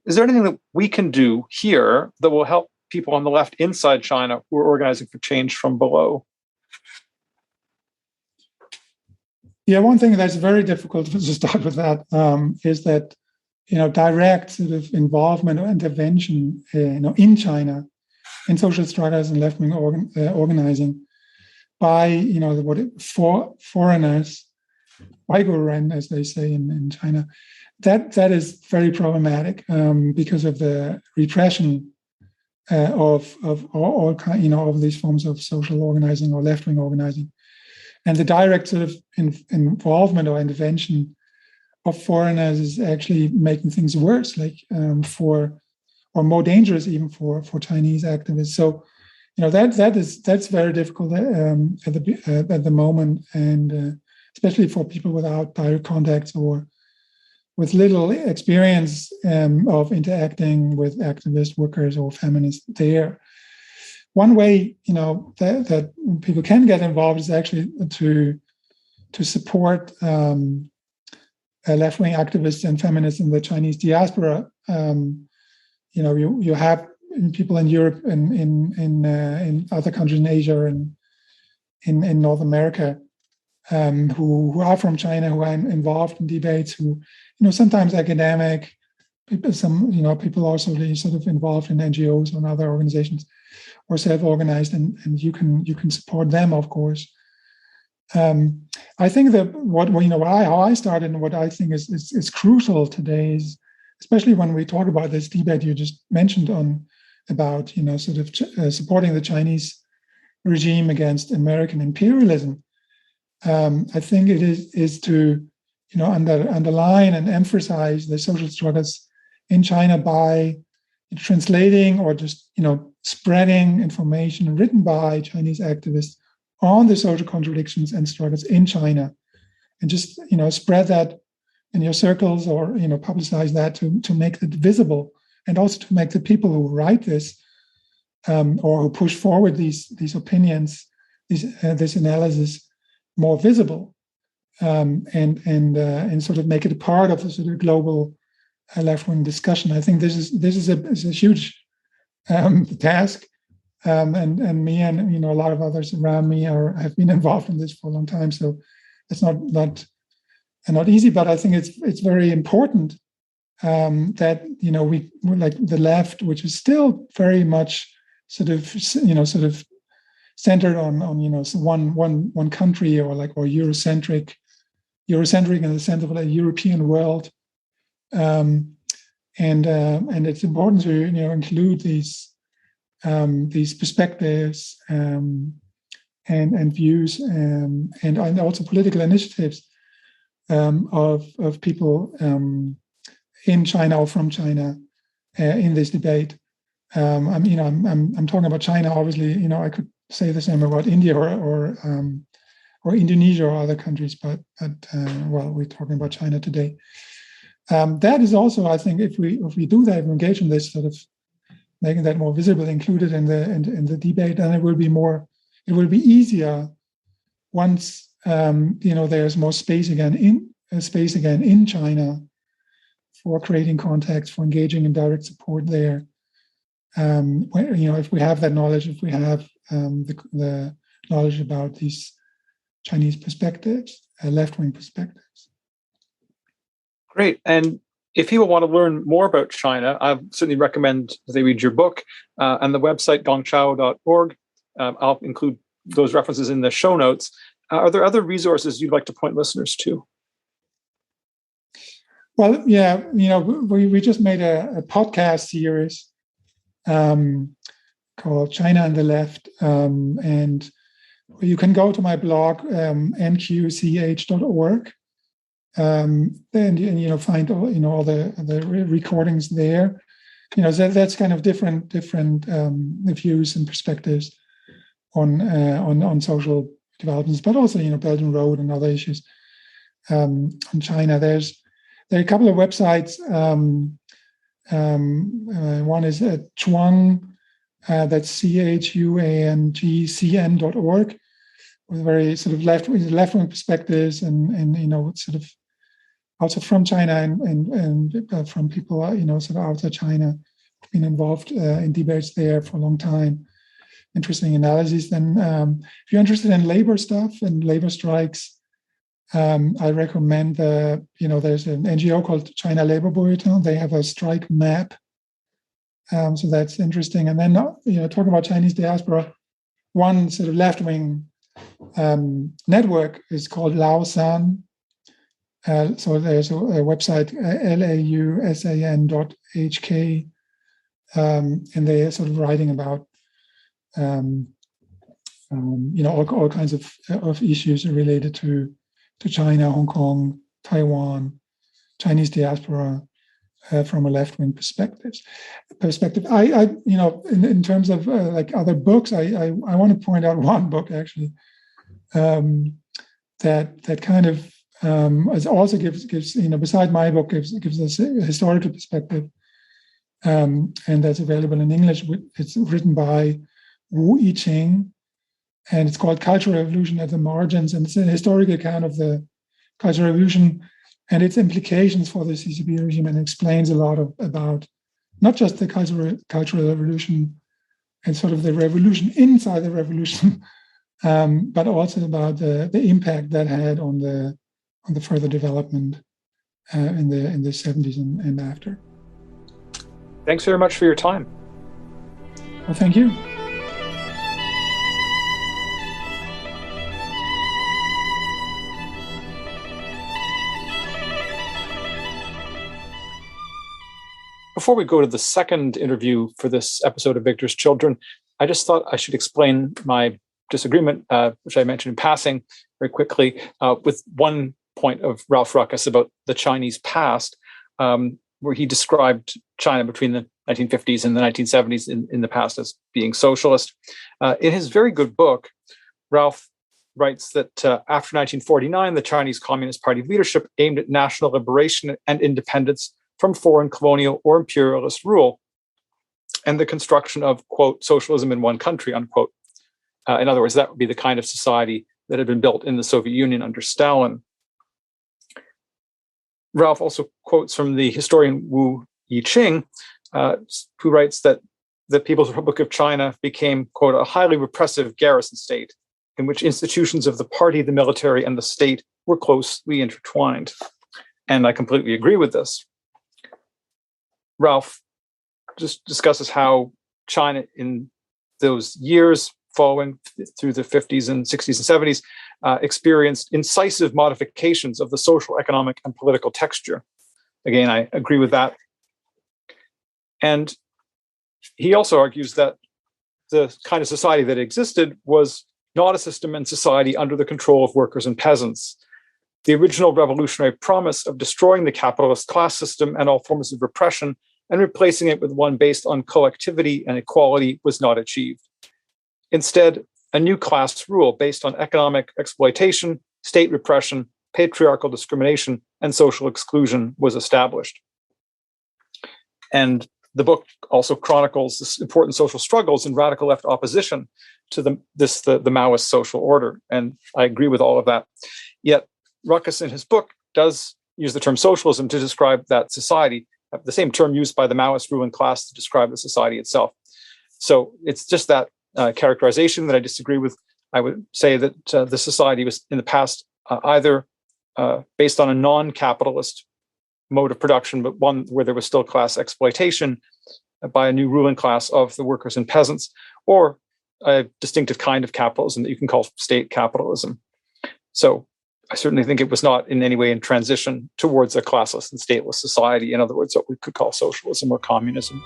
Is there anything that we can do here that will help people on the left inside China who are organizing for change from below? Yeah, one thing that's very difficult to start with that is that direct sort of involvement or intervention in China in social struggles and left-wing organizing by foreigners, Uiguren, as they say in China, that is very problematic because of the repression of all of these forms of social organizing or left-wing organizing, and the direct sort of involvement or intervention of foreigners is actually making things worse, or more dangerous even for Chinese activists. So, that's very difficult at the moment, and especially for people without direct contacts or with little experience of interacting with activist workers or feminists there. One way, that people can get involved is actually to support left-wing activists and feminists in the Chinese diaspora. You have people in Europe and in other countries in Asia and in North America who are from China, who are involved in debates, who sometimes academic people, people also sort of involved in NGOs and other organizations or self-organized, and you can support them, of course. I think that how I started and what I think is crucial today is, especially when we talk about this debate you just mentioned about supporting the Chinese regime against American imperialism. I think it is to underline and emphasize the social struggles in China by translating or just spreading information written by Chinese activists on the social contradictions and struggles in China, and just spread that in your circles or publicize that to make it visible, and also to make the people who write this or who push forward these opinions, this analysis more visible, and sort of make it a part of a sort of global left-wing discussion. I think this is a huge task, and me and a lot of others around me have been involved in this for a long time. So it's not easy, but I think it's very important that we like the left, which is still very much sort of centered on one country or Eurocentric in the sense of a European world, and it's important to include these perspectives and views and also political initiatives of people in China or from China in this debate. I'm talking about China. Obviously, I could say the same about India or Indonesia or other countries, but we're talking about China today. That is also, I think, if we do that, we engage in this sort of making that more visible, included in the debate, then it will be easier once there's more space again in China for creating contacts, for engaging in direct support there. If we have that knowledge, if we have the knowledge about these Chinese perspectives, left-wing perspectives. Great. And if people want to learn more about China, I certainly recommend that they read your book and the website gongchao.org. I'll include those references in the show notes. Are there other resources you'd like to point listeners to? Well, yeah, we just made a podcast series called China and the Left, and you can go to my blog nqch.org, and find all the recordings there. That's kind of different views and perspectives on social developments, but also Belt and Road and other issues on China. There are a couple of websites. One is Chuang, that's CHUANGCN.org, with very sort of left-wing perspectives and sort of also from China and from people sort of outside China who've been involved in debates there for a long time. Interesting analysis. Then if you're interested in labor stuff and labor strikes, I recommend there's an NGO called China Labor Bulletin. They have a strike map. So that's interesting. And then, talking about Chinese diaspora, one sort of left-wing network is called Lausan. So there's a website, lausan.hk, and they're sort of writing about, all kinds of issues related to China, Hong Kong, Taiwan, Chinese diaspora, from a left-wing perspective. I in terms of like other books, I want to point out one book actually that kind of also gives beside my book gives us a historical perspective, and that's available in English. It's written by Wu Yiqing, and it's called Cultural Revolution at the Margins, and it's a historical account of the Cultural Revolution and its implications for the CCP regime, and explains a lot about not just the cultural revolution and sort of the revolution inside the revolution, but also about the impact that had on the further development in the 70s and after. Thanks very much for your time. Well, thank you. Before we go to the second interview for this episode of Victor's Children, I just thought I should explain my disagreement, which I mentioned in passing very quickly, with one point of Ralf Ruckus about the Chinese past, where he described China between the 1950s and the 1970s in the past as being socialist. In his very good book, Ralf writes that after 1949, the Chinese Communist Party leadership aimed at national liberation and independence from foreign colonial or imperialist rule, and the construction of, quote, socialism in one country, unquote. In other words, that would be the kind of society that had been built in the Soviet Union under Stalin. Ralf also quotes from the historian Wu Yiqing, who writes that the People's Republic of China became, quote, a highly repressive garrison state in which institutions of the party, the military, and the state were closely intertwined. And I completely agree with this. Ralf just discusses how China in those years following through the 50s and 60s and 70s experienced incisive modifications of the social, economic, and political texture. Again, I agree with that. And he also argues that the kind of society that existed was not a system and society under the control of workers and peasants. The original revolutionary promise of destroying the capitalist class system and all forms of repression and replacing it with one based on collectivity and equality was not achieved. Instead, a new class rule based on economic exploitation, state repression, patriarchal discrimination, and social exclusion was established. And the book also chronicles the important social struggles and radical left opposition to the Maoist social order. And I agree with all of that. Yet Ruckus in his book does use the term socialism to describe that society, the same term used by the Maoist ruling class to describe the society itself. So it's just that characterization that I disagree with. I would say that the society was in the past either based on a non-capitalist mode of production, but one where there was still class exploitation by a new ruling class of the workers and peasants, or a distinctive kind of capitalism that you can call state capitalism. So I certainly think it was not in any way in transition towards a classless and stateless society. In other words, what we could call socialism or communism.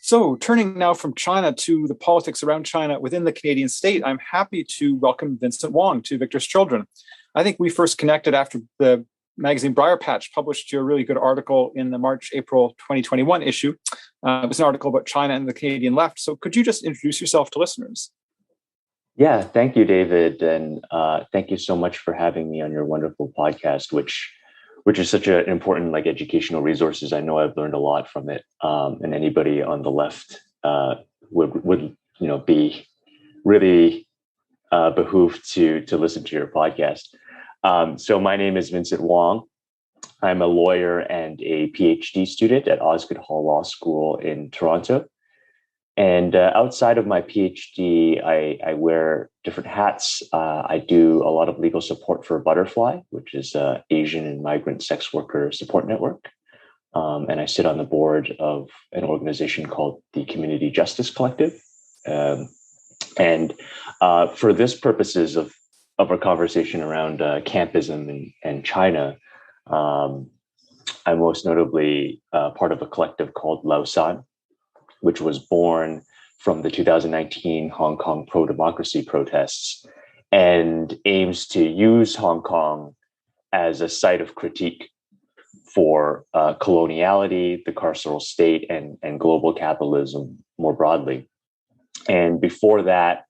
So, turning now from China to the politics around China within the Canadian state, I'm happy to welcome Vincent Wong to Victor's Children. I think we first connected after the magazine Briarpatch published your really good article in the March-April 2021 issue. It was an article about China and the Canadian left. So, could you just introduce yourself to listeners? Yeah, thank you, David, and thank you so much for having me on your wonderful podcast, which is such an important educational resources. I know I've learned a lot from it, and anybody on the left would be really behooved to listen to your podcast. So my name is Vincent Wong. I'm a lawyer and a PhD student at Osgoode Hall Law School in Toronto. And outside of my PhD, I wear different hats. I do a lot of legal support for Butterfly, which is an Asian and migrant sex worker support network. And I sit on the board of an organization called the Community Justice Collective. And for this purposes of our conversation around campism and China, I'm most notably part of a collective called Lausan, which was born from the 2019 Hong Kong pro-democracy protests and aims to use Hong Kong as a site of critique for coloniality, the carceral state, and global capitalism more broadly. And before that,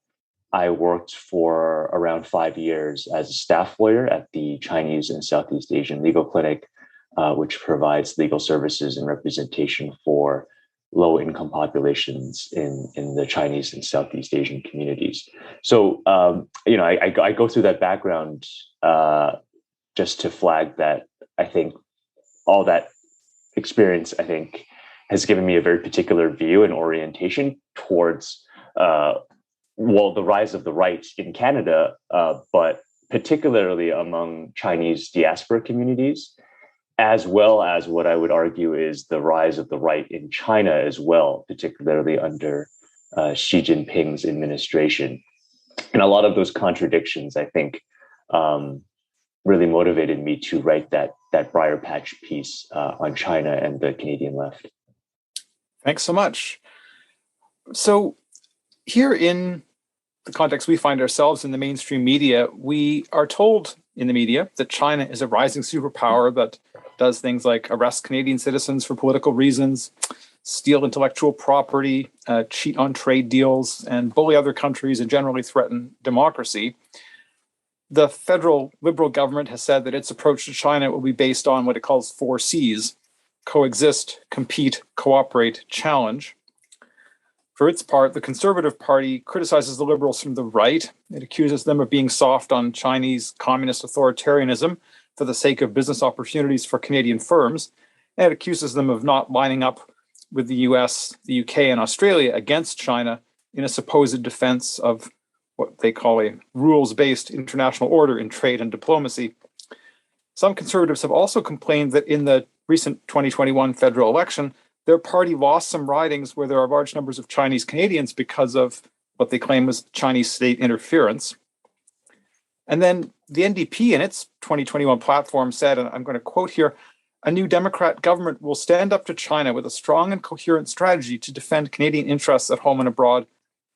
I worked for around 5 years as a staff lawyer at the Chinese and Southeast Asian Legal Clinic, which provides legal services and representation for low-income populations in the Chinese and Southeast Asian communities. So, I go through that background just to flag that I think all that experience, has given me a very particular view and orientation towards, the rise of the right in Canada, but particularly among Chinese diaspora communities, as well as what I would argue is the rise of the right in China as well, particularly under Xi Jinping's administration. And a lot of those contradictions, I think, really motivated me to write that Briarpatch piece on China and the Canadian left. Thanks so much. So here in the context we find ourselves in the mainstream media, we are told in the media that China is a rising superpower that does things like arrest Canadian citizens for political reasons, steal intellectual property, cheat on trade deals, and bully other countries and generally threaten democracy. The federal Liberal government has said that its approach to China will be based on what it calls 4 Cs: coexist, compete, cooperate, challenge. For its part, the Conservative Party criticizes the Liberals from the right. It accuses them of being soft on Chinese communist authoritarianism for the sake of business opportunities for Canadian firms, and it accuses them of not lining up with the US, the UK, and Australia against China in a supposed defense of what they call a rules-based international order in trade and diplomacy. Some conservatives have also complained that in the recent 2021 federal election, their party lost some ridings where there are large numbers of Chinese Canadians because of what they claim was Chinese state interference. And then the NDP in its 2021 platform said, and I'm going to quote here, "A new Democrat government will stand up to China with a strong and coherent strategy to defend Canadian interests at home and abroad.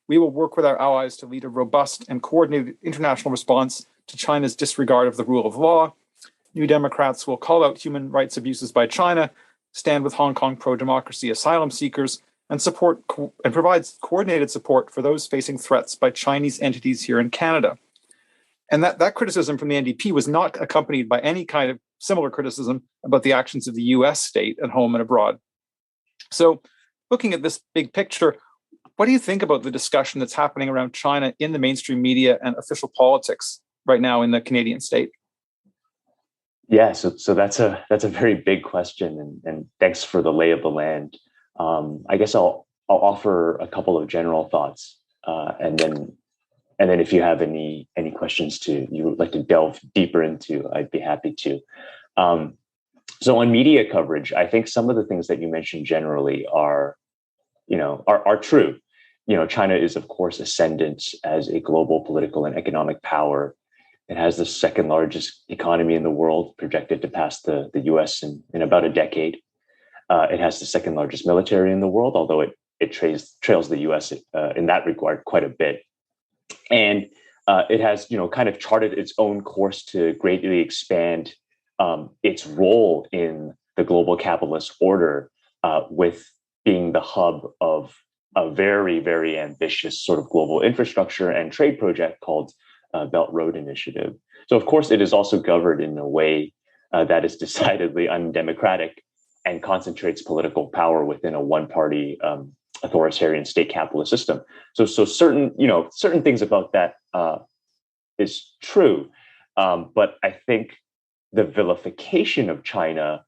We will work with our allies to lead a robust and coordinated international response to China's disregard of the rule of law. New Democrats will call out human rights abuses by China, stand with Hong Kong pro-democracy asylum seekers, and provides coordinated support for those facing threats by Chinese entities here in Canada." And that criticism from the NDP was not accompanied by any kind of similar criticism about the actions of the US state at home and abroad. So looking at this big picture, what do you think about the discussion that's happening around China in the mainstream media and official politics right now in the Canadian state? Yeah, so that's a very big question, and thanks for the lay of the land. I guess I'll offer a couple of general thoughts, and then if you have any questions you would like to delve deeper into, I'd be happy to. Um, so on media coverage, I think some of the things that you mentioned generally are true. China is of course ascendant as a global political and economic power. It has the second largest economy in the world, projected to pass the US in about a decade. It has the second largest military in the world, although it trails the US in that regard quite a bit. And it has, kind of charted its own course to greatly expand its role in the global capitalist order, with being the hub of a very, very ambitious sort of global infrastructure and trade project called Belt Road Initiative. So, of course, it is also governed in a way that is decidedly undemocratic and concentrates political power within a one-party authoritarian state capitalist system. So certain things about that is true, but I think the vilification of China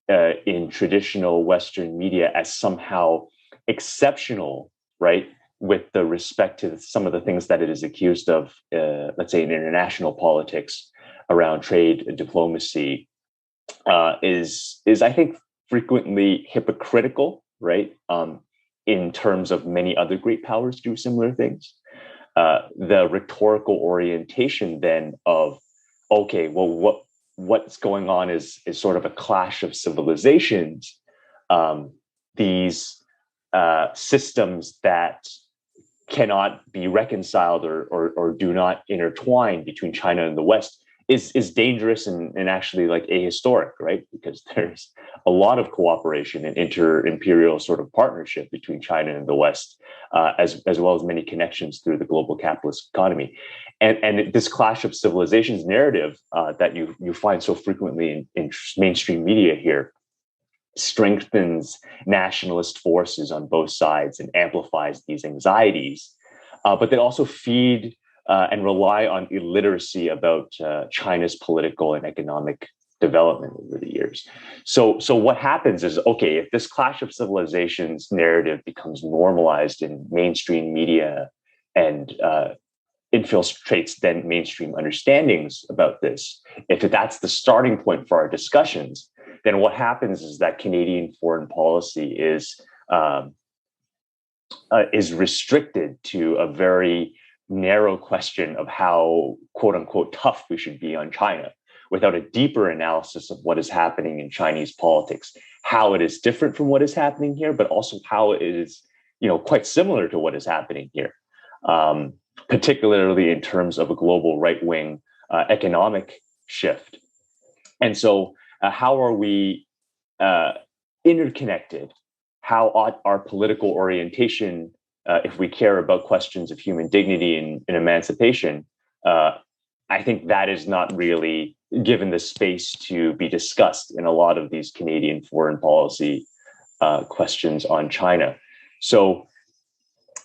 in traditional Western media as somehow exceptional, right, with the respect to some of the things that it is accused of, let's say in international politics around trade and diplomacy, is I think frequently hypocritical, right? In terms of many other great powers do similar things. The rhetorical orientation then of, okay, well, what's going on is sort of a clash of civilizations. These systems that cannot be reconciled or do not intertwine between China and the West is dangerous and actually like ahistoric, right? Because there's a lot of cooperation and inter-imperial sort of partnership between China and the West, as well as many connections through the global capitalist economy. And this clash of civilizations narrative that you find so frequently in mainstream media here strengthens nationalist forces on both sides and amplifies these anxieties, but they also feed and rely on illiteracy about China's political and economic development over the years. So what happens is, okay, if this clash of civilizations narrative becomes normalized in mainstream media and infiltrates then mainstream understandings about this, if that's the starting point for our discussions, then what happens is that Canadian foreign policy is restricted to a very narrow question of how, quote unquote, tough we should be on China, without a deeper analysis of what is happening in Chinese politics, how it is different from what is happening here, but also how it is, quite similar to what is happening here, particularly in terms of a global right-wing economic shift. And so how are we interconnected? How ought our political orientation, if we care about questions of human dignity and emancipation, I think that is not really given the space to be discussed in a lot of these Canadian foreign policy questions on China. So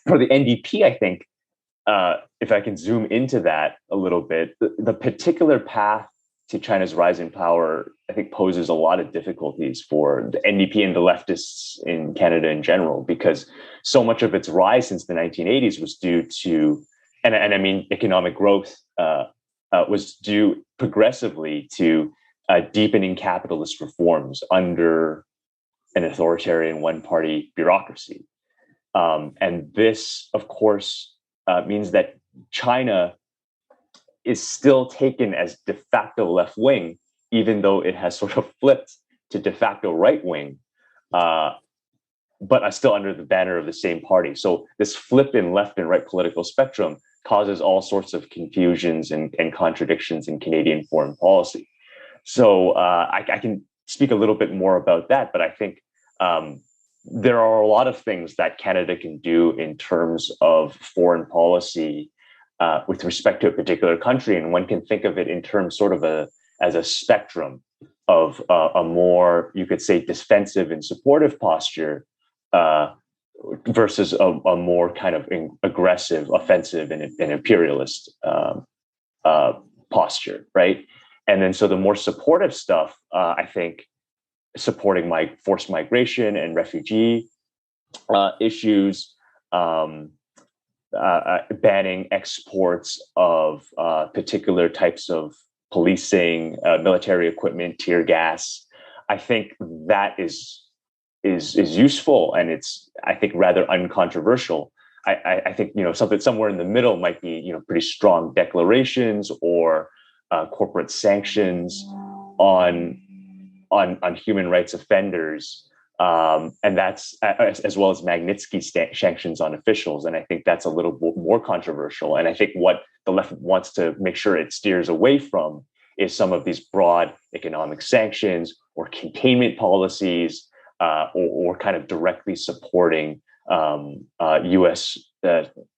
for the NDP, I think, if I can zoom into that a little bit, the particular path to China's rise in power, I think, poses a lot of difficulties for the NDP and the leftists in Canada in general, because so much of its rise since the 1980s was due to, and I mean, economic growth was due progressively to deepening capitalist reforms under an authoritarian one-party bureaucracy. And this, of course, means that China is still taken as de facto left wing, even though it has sort of flipped to de facto right wing, but are still under the banner of the same party. So this flip in left and right political spectrum causes all sorts of confusions and contradictions in Canadian foreign policy. So I can speak a little bit more about that, but I think there are a lot of things that Canada can do in terms of foreign policy with respect to a particular country, and one can think of it in terms sort of as a spectrum of a more, you could say, defensive and supportive posture versus a more kind of aggressive, offensive, and imperialist posture, right? And then so the more supportive stuff, I think, supporting forced migration and refugee issues, banning exports of particular types of policing, military equipment, tear gas. I think that is useful, and it's, I think, rather uncontroversial. I think, something somewhere in the middle might be, pretty strong declarations or corporate sanctions on human rights offenders, and that's as well as Magnitsky sanctions on officials. And I think that's a little bit more controversial. And I think what the left wants to make sure it steers away from is some of these broad economic sanctions or containment policies, or kind of directly supporting U.S.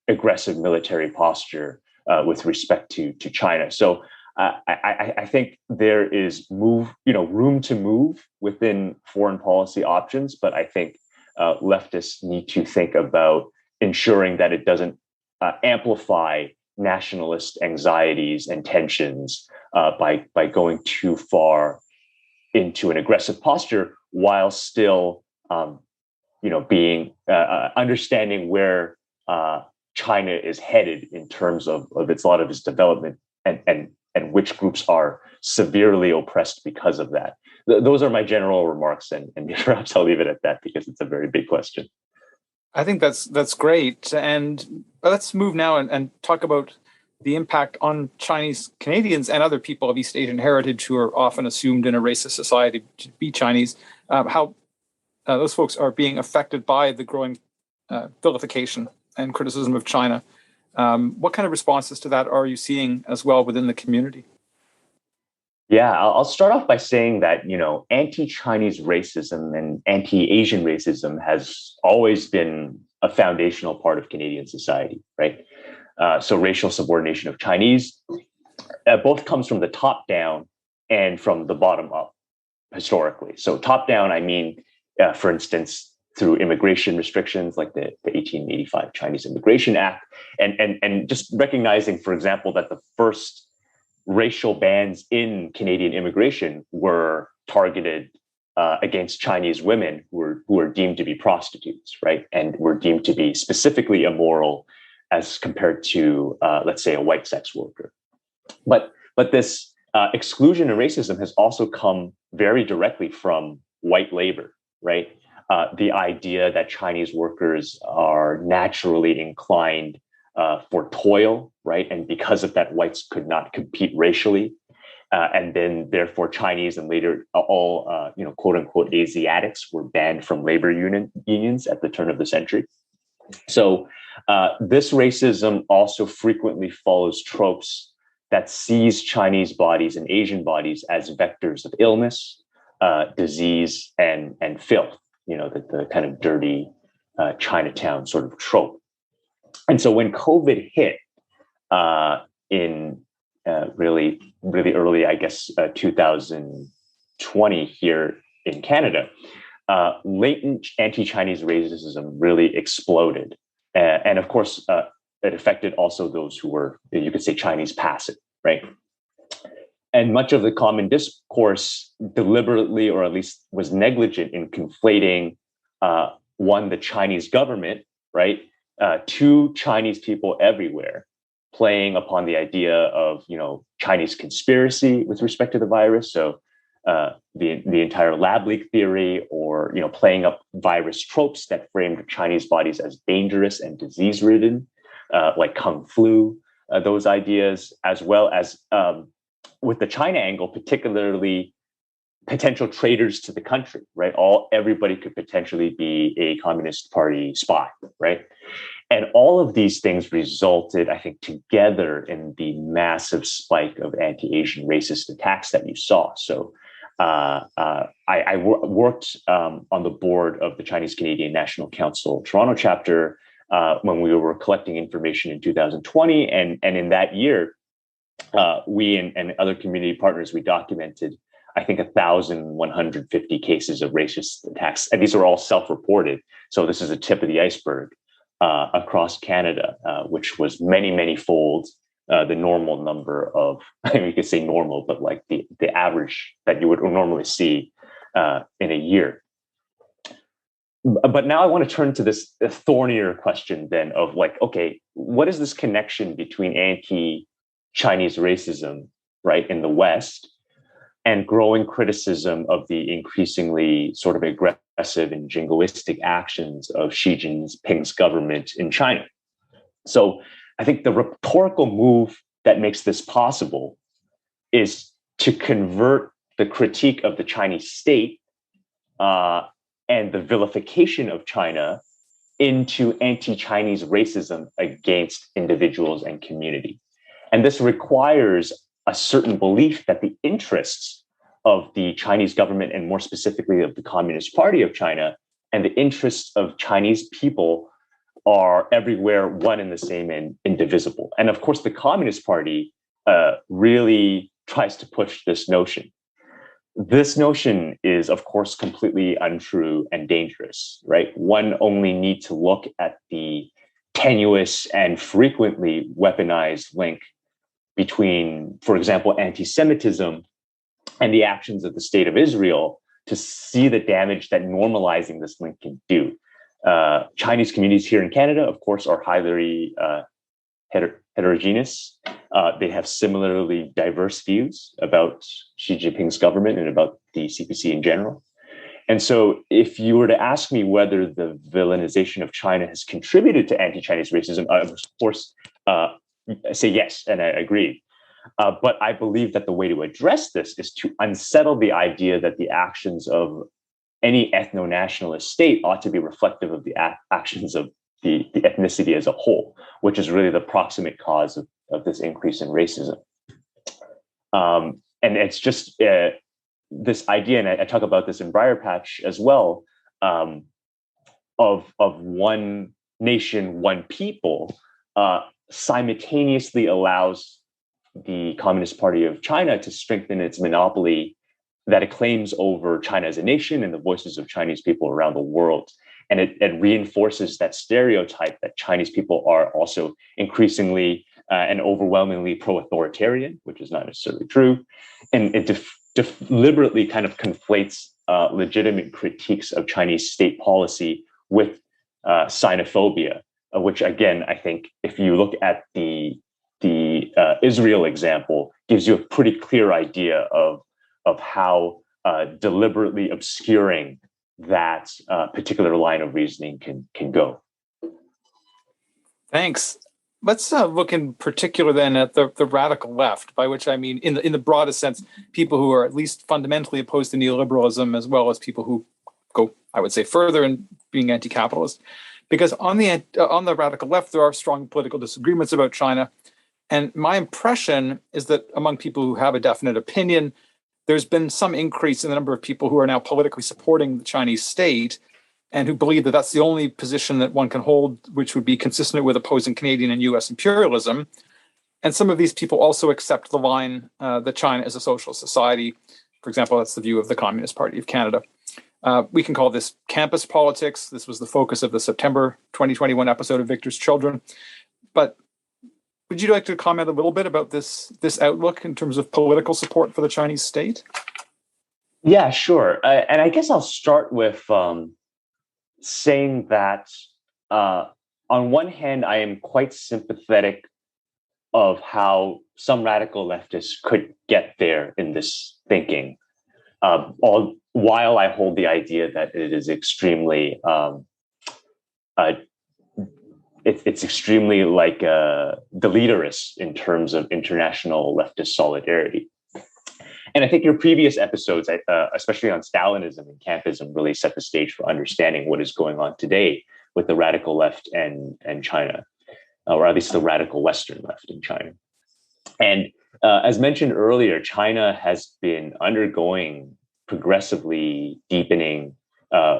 Aggressive military posture with respect to China. So I think there is room to move within foreign policy options, but I think leftists need to think about ensuring that it doesn't amplify nationalist anxieties and tensions by going too far into an aggressive posture, while still being understanding where China is headed in terms of a lot of its development, and which groups are severely oppressed because of that. Those are my general remarks, and perhaps I'll leave it at that because it's a very big question. I think that's great. And let's move now and talk about the impact on Chinese Canadians and other people of East Asian heritage who are often assumed in a racist society to be Chinese, how those folks are being affected by the growing vilification and criticism of China. What kind of responses to that are you seeing as well within the community? Yeah, I'll start off by saying that, anti-Chinese racism and anti-Asian racism has always been a foundational part of Canadian society, right? So racial subordination of Chinese both comes from the top down and from the bottom up historically. So top down, I mean, for instance, through immigration restrictions like the 1885 Chinese Immigration Act, and just recognizing, for example, that the first racial bans in Canadian immigration were targeted against Chinese women who were deemed to be prostitutes, right? And were deemed to be specifically immoral as compared to, let's say, a white sex worker. But this exclusion and racism has also come very directly from white labor, right? The idea that Chinese workers are naturally inclined for toil, right? And because of that, whites could not compete racially. And then therefore Chinese and later all, quote unquote, Asiatics were banned from labor unions at the turn of the century. So this racism also frequently follows tropes that sees Chinese bodies and Asian bodies as vectors of illness, disease, and filth, the kind of dirty Chinatown sort of trope. And so when COVID hit in really early, I guess, 2020 here in Canada, latent anti-Chinese racism really exploded. And of course, it affected also those who were, you could say, Chinese passive, right? And much of the common discourse deliberately, or at least was negligent in conflating, the Chinese government, right, to Chinese people everywhere, playing upon the idea of, Chinese conspiracy with respect to the virus. So the entire lab leak theory, or, playing up virus tropes that framed Chinese bodies as dangerous and disease-ridden, like Kung flu, those ideas, as well as with the China angle, particularly potential traitors to the country, right? Everybody could potentially be a Communist Party spy, right? And all of these things resulted, I think, together in the massive spike of anti-Asian racist attacks that you saw. So I worked on the board of the Chinese Canadian National Council Toronto chapter when we were collecting information in 2020. And in that year, we and other community partners, we documented, I think, 1,150 cases of racist attacks. And these are all self-reported. So this is the tip of the iceberg across Canada, which was many, many fold the normal number of, I mean, you could say normal, but like the average that you would normally see in a year. But now I want to turn to this thornier question then of like, okay, what is this connection between anti-Chinese racism, right, in the West and growing criticism of the increasingly sort of aggressive and jingoistic actions of Xi Jinping's government in China? So I think the rhetorical move that makes this possible is to convert the critique of the Chinese state and the vilification of China into anti-Chinese racism against individuals and community. And this requires a certain belief that the interests of the Chinese government, and more specifically of the Communist Party of China, and the interests of Chinese people are everywhere one and the same and indivisible. And of course, the Communist Party really tries to push this notion. This notion is, of course, completely untrue and dangerous, right? One only need to look at the tenuous and frequently weaponized link between, for example, anti-Semitism and the actions of the State of Israel to see the damage that normalizing this link can do. Chinese communities here in Canada, of course, are highly heterogeneous. They have similarly diverse views about Xi Jinping's government and about the CPC in general. And so if you were to ask me whether the villainization of China has contributed to anti-Chinese racism, I would, of course, say yes, and I agree. But I believe that the way to address this is to unsettle the idea that the actions of any ethno-nationalist state ought to be reflective of the actions of the ethnicity as a whole, which is really the proximate cause of this increase in racism. And it's just this idea, and I talk about this in Briarpatch as well, of one nation, one people, simultaneously allows the Communist Party of China to strengthen its monopoly that it claims over China as a nation and the voices of Chinese people around the world. And it reinforces that stereotype that Chinese people are also increasingly and overwhelmingly pro-authoritarian, which is not necessarily true. And it deliberately kind of conflates legitimate critiques of Chinese state policy with xenophobia, which again, I think if you look at the Israel example, gives you a pretty clear idea of how deliberately obscuring that particular line of reasoning can go. Thanks. Let's look in particular then at the radical left, by which I mean, in the broadest sense, people who are at least fundamentally opposed to neoliberalism, as well as people who go, I would say, further in being anti-capitalist. Because on the radical left, there are strong political disagreements about China. And my impression is that among people who have a definite opinion, there's been some increase in the number of people who are now politically supporting the Chinese state and who believe that that's the only position that one can hold, which would be consistent with opposing Canadian and US imperialism. And some of these people also accept the line that China is a socialist society. For example, that's the view of the Communist Party of Canada. We can call this campus politics. This was the focus of the September 2021 episode of Victor's Children. But would you like to comment a little bit about this outlook in terms of political support for the Chinese state? Yeah, sure. And I guess I'll start with saying that on one hand, I am quite sympathetic of how some radical leftists could get there in this thinking, while I hold the idea that it is extremely it's extremely like deleterious in terms of international leftist solidarity. And I think your previous episodes, especially on Stalinism and campism, really set the stage for understanding what is going on today with the radical left and China, or at least the radical Western left in China. And as mentioned earlier, China has been undergoing progressively deepening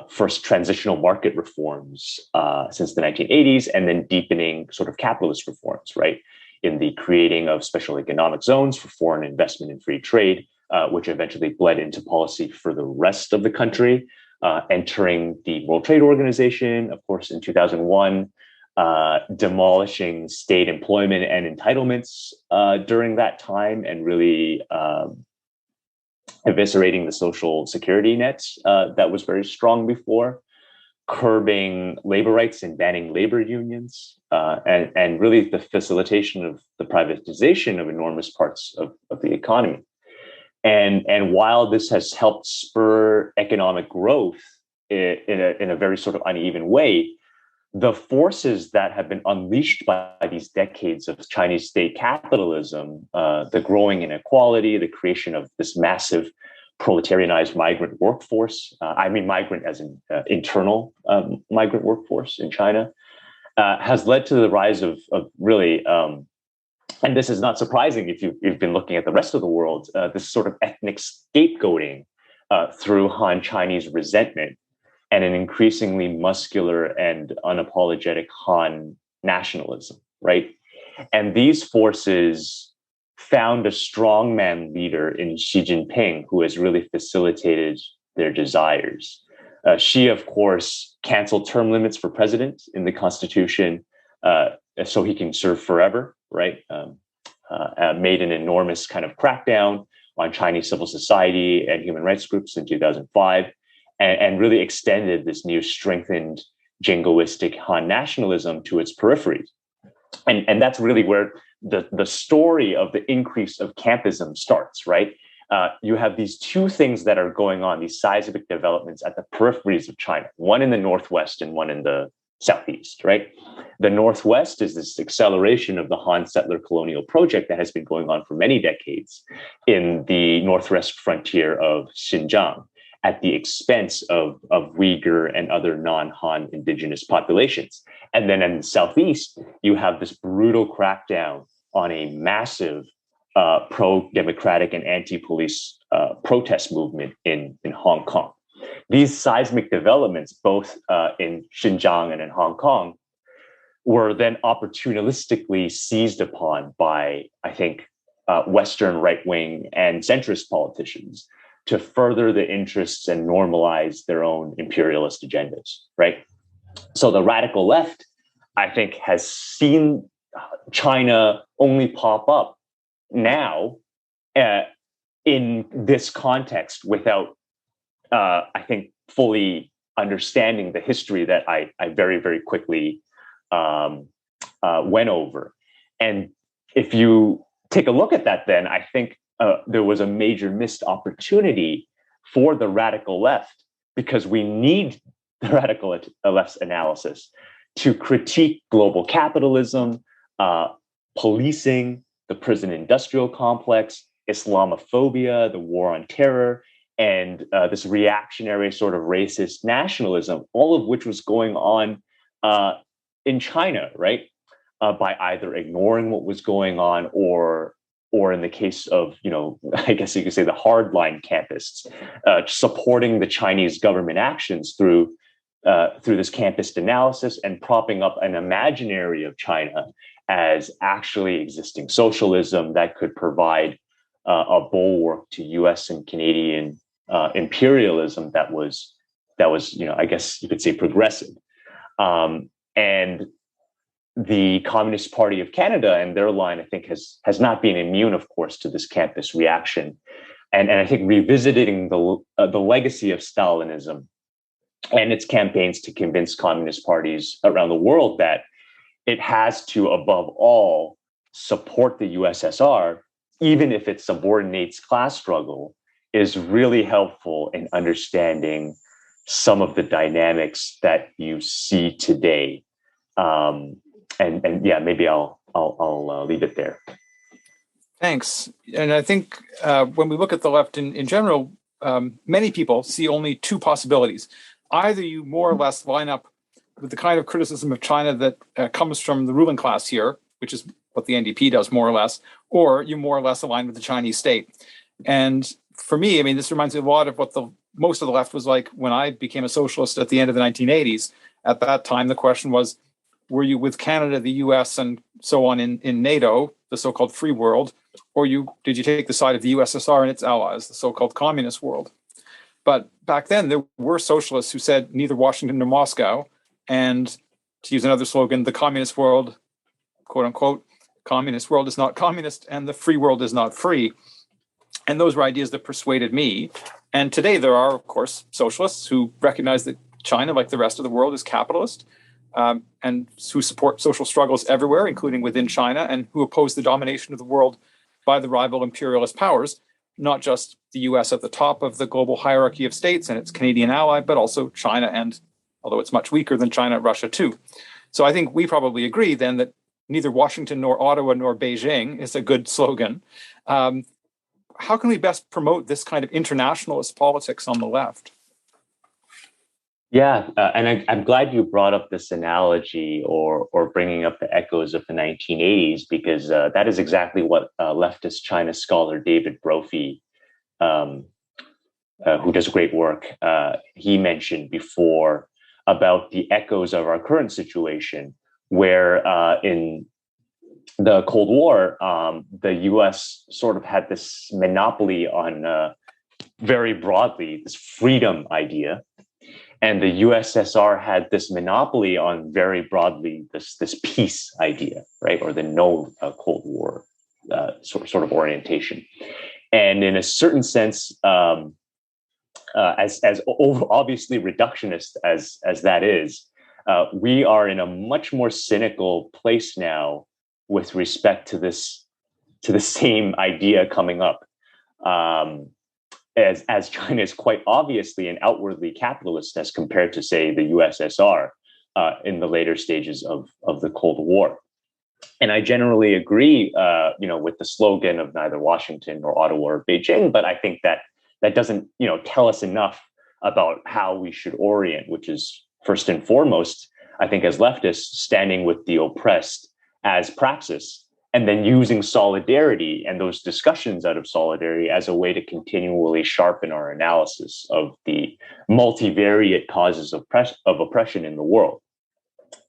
first transitional market reforms since the 1980s, and then deepening sort of capitalist reforms, right? In the creating of special economic zones for foreign investment and free trade, which eventually bled into policy for the rest of the country, entering the World Trade Organization, of course, in 2001, demolishing state employment and entitlements during that time, and really eviscerating the social security nets that was very strong before, curbing labor rights and banning labor unions, and really the facilitation of the privatization of enormous parts of the economy. And while this has helped spur economic growth in a very sort of uneven way, the forces that have been unleashed by these decades of Chinese state capitalism, the growing inequality, the creation of this massive proletarianized migrant workforce, migrant as an internal migrant workforce in China, has led to the rise of really, and this is not surprising if you've been looking at the rest of the world, this sort of ethnic scapegoating through Han Chinese resentment, and an increasingly muscular and unapologetic Han nationalism, right? And these forces found a strongman leader in Xi Jinping who has really facilitated their desires. Xi, of course, canceled term limits for president in the constitution so he can serve forever, right? Made an enormous kind of crackdown on Chinese civil society and human rights groups in 2005. And really extended this new strengthened jingoistic Han nationalism to its peripheries. And that's really where the story of the increase of campism starts, right? You have these two things that are going on, these seismic developments at the peripheries of China, one in the Northwest and one in the Southeast, right? The Northwest is this acceleration of the Han settler colonial project that has been going on for many decades in the Northwest frontier of Xinjiang, at the expense of Uyghur and other non-Han indigenous populations. And then in the Southeast, you have this brutal crackdown on a massive pro-democratic and anti-police protest movement in Hong Kong. These seismic developments, both in Xinjiang and in Hong Kong, were then opportunistically seized upon by, I think, Western right-wing and centrist politicians to further the interests and normalize their own imperialist agendas, right? So the radical left, I think, has seen China only pop up now in this context without, I think, fully understanding the history that I very, very quickly went over. And if you take a look at that, then I think there was a major missed opportunity for the radical left, because we need the radical left's analysis to critique global capitalism, policing, the prison industrial complex, Islamophobia, the war on terror, and this reactionary sort of racist nationalism, all of which was going on in China, right? By either ignoring what was going on or in the case of, I guess you could say the hardline campists, supporting the Chinese government actions through this campist analysis and propping up an imaginary of China as actually existing socialism that could provide a bulwark to U.S. and Canadian imperialism that was, I guess you could say, progressive. And the Communist Party of Canada and their line, I think, has not been immune, of course, to this campus reaction. And I think revisiting the legacy of Stalinism and its campaigns to convince communist parties around the world that it has to, above all, support the USSR, even if it subordinates class struggle, is really helpful in understanding some of the dynamics that you see today. And yeah, maybe I'll leave it there. Thanks. And I think when we look at the left in general, many people see only two possibilities. Either you more or less line up with the kind of criticism of China that comes from the ruling class here, which is what the NDP does more or less, or you more or less align with the Chinese state. And for me, this reminds me a lot of what most of the left was like when I became a socialist at the end of the 1980s. At that time, the question was, were you with Canada, the US, and so on in NATO, the so-called free world, or did you take the side of the USSR and its allies, the so-called communist world? But back then, there were socialists who said neither Washington nor Moscow, and to use another slogan, the communist world, quote unquote, communist world is not communist and the free world is not free. And those were ideas that persuaded me. And today there are, of course, socialists who recognize that China, like the rest of the world, is capitalist, and who support social struggles everywhere, including within China, and who oppose the domination of the world by the rival imperialist powers, not just the US at the top of the global hierarchy of states and its Canadian ally, but also China and, although it's much weaker than China, Russia too. So I think we probably agree then that neither Washington nor Ottawa nor Beijing is a good slogan. How can we best promote this kind of internationalist politics on the left? Yeah, and I'm glad you brought up this analogy or bringing up the echoes of the 1980s, because that is exactly what leftist China scholar David Brophy, who does great work, he mentioned before about the echoes of our current situation, where in the Cold War, the US sort of had this monopoly on very broadly this freedom idea. And the USSR had this monopoly on very broadly this peace idea, right? Or the no Cold War sort of orientation. And in a certain sense, as obviously reductionist as that is, we are in a much more cynical place now with respect to the same idea coming up. As China is quite obviously and outwardly capitalist as compared to, say, the USSR in the later stages of the Cold War. And I generally agree, with the slogan of neither Washington nor Ottawa or Beijing, but I think that doesn't, tell us enough about how we should orient, which is first and foremost, I think, as leftists, standing with the oppressed as praxis, and then using solidarity and those discussions out of solidarity as a way to continually sharpen our analysis of the multivariate causes of oppression in the world.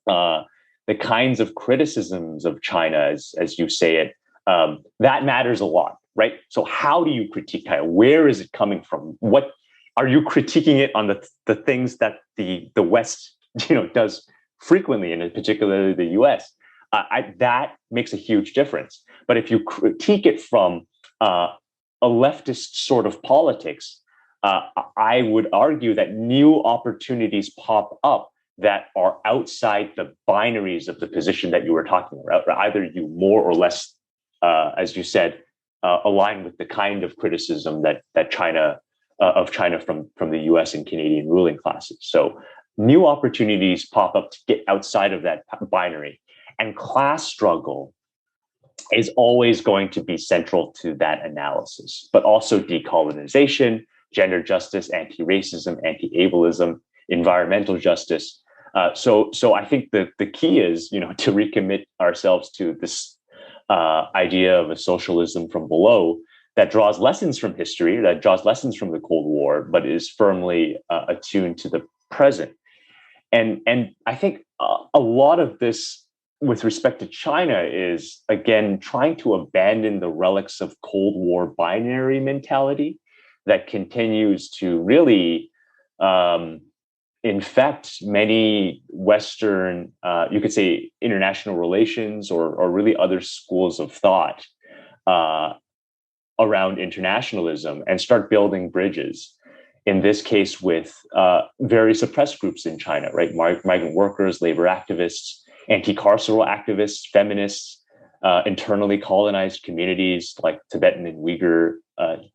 The kinds of criticisms of China, as you say it, that matters a lot, right? So how do you critique China? Where is it coming from? What are you critiquing it on the things that the West, does frequently, and particularly the US? That makes a huge difference. But if you critique it from a leftist sort of politics, I would argue that new opportunities pop up that are outside the binaries of the position that you were talking about. Either you more or less, as you said, align with the kind of criticism that China from the US and Canadian ruling classes. So new opportunities pop up to get outside of that binary. And class struggle is always going to be central to that analysis, but also decolonization, gender justice, anti-racism, anti-ableism, environmental justice. So I think the key is, to recommit ourselves to this idea of a socialism from below that draws lessons from history, that draws lessons from the Cold War, but is firmly attuned to the present. And I think a lot of this, with respect to China, is, again, trying to abandon the relics of Cold War binary mentality that continues to really infect many Western, you could say, international relations or really other schools of thought around internationalism, and start building bridges. In this case, with various oppressed groups in China, right? Migrant workers, labor activists, anti-carceral activists, feminists, internally colonized communities like Tibetan and Uyghur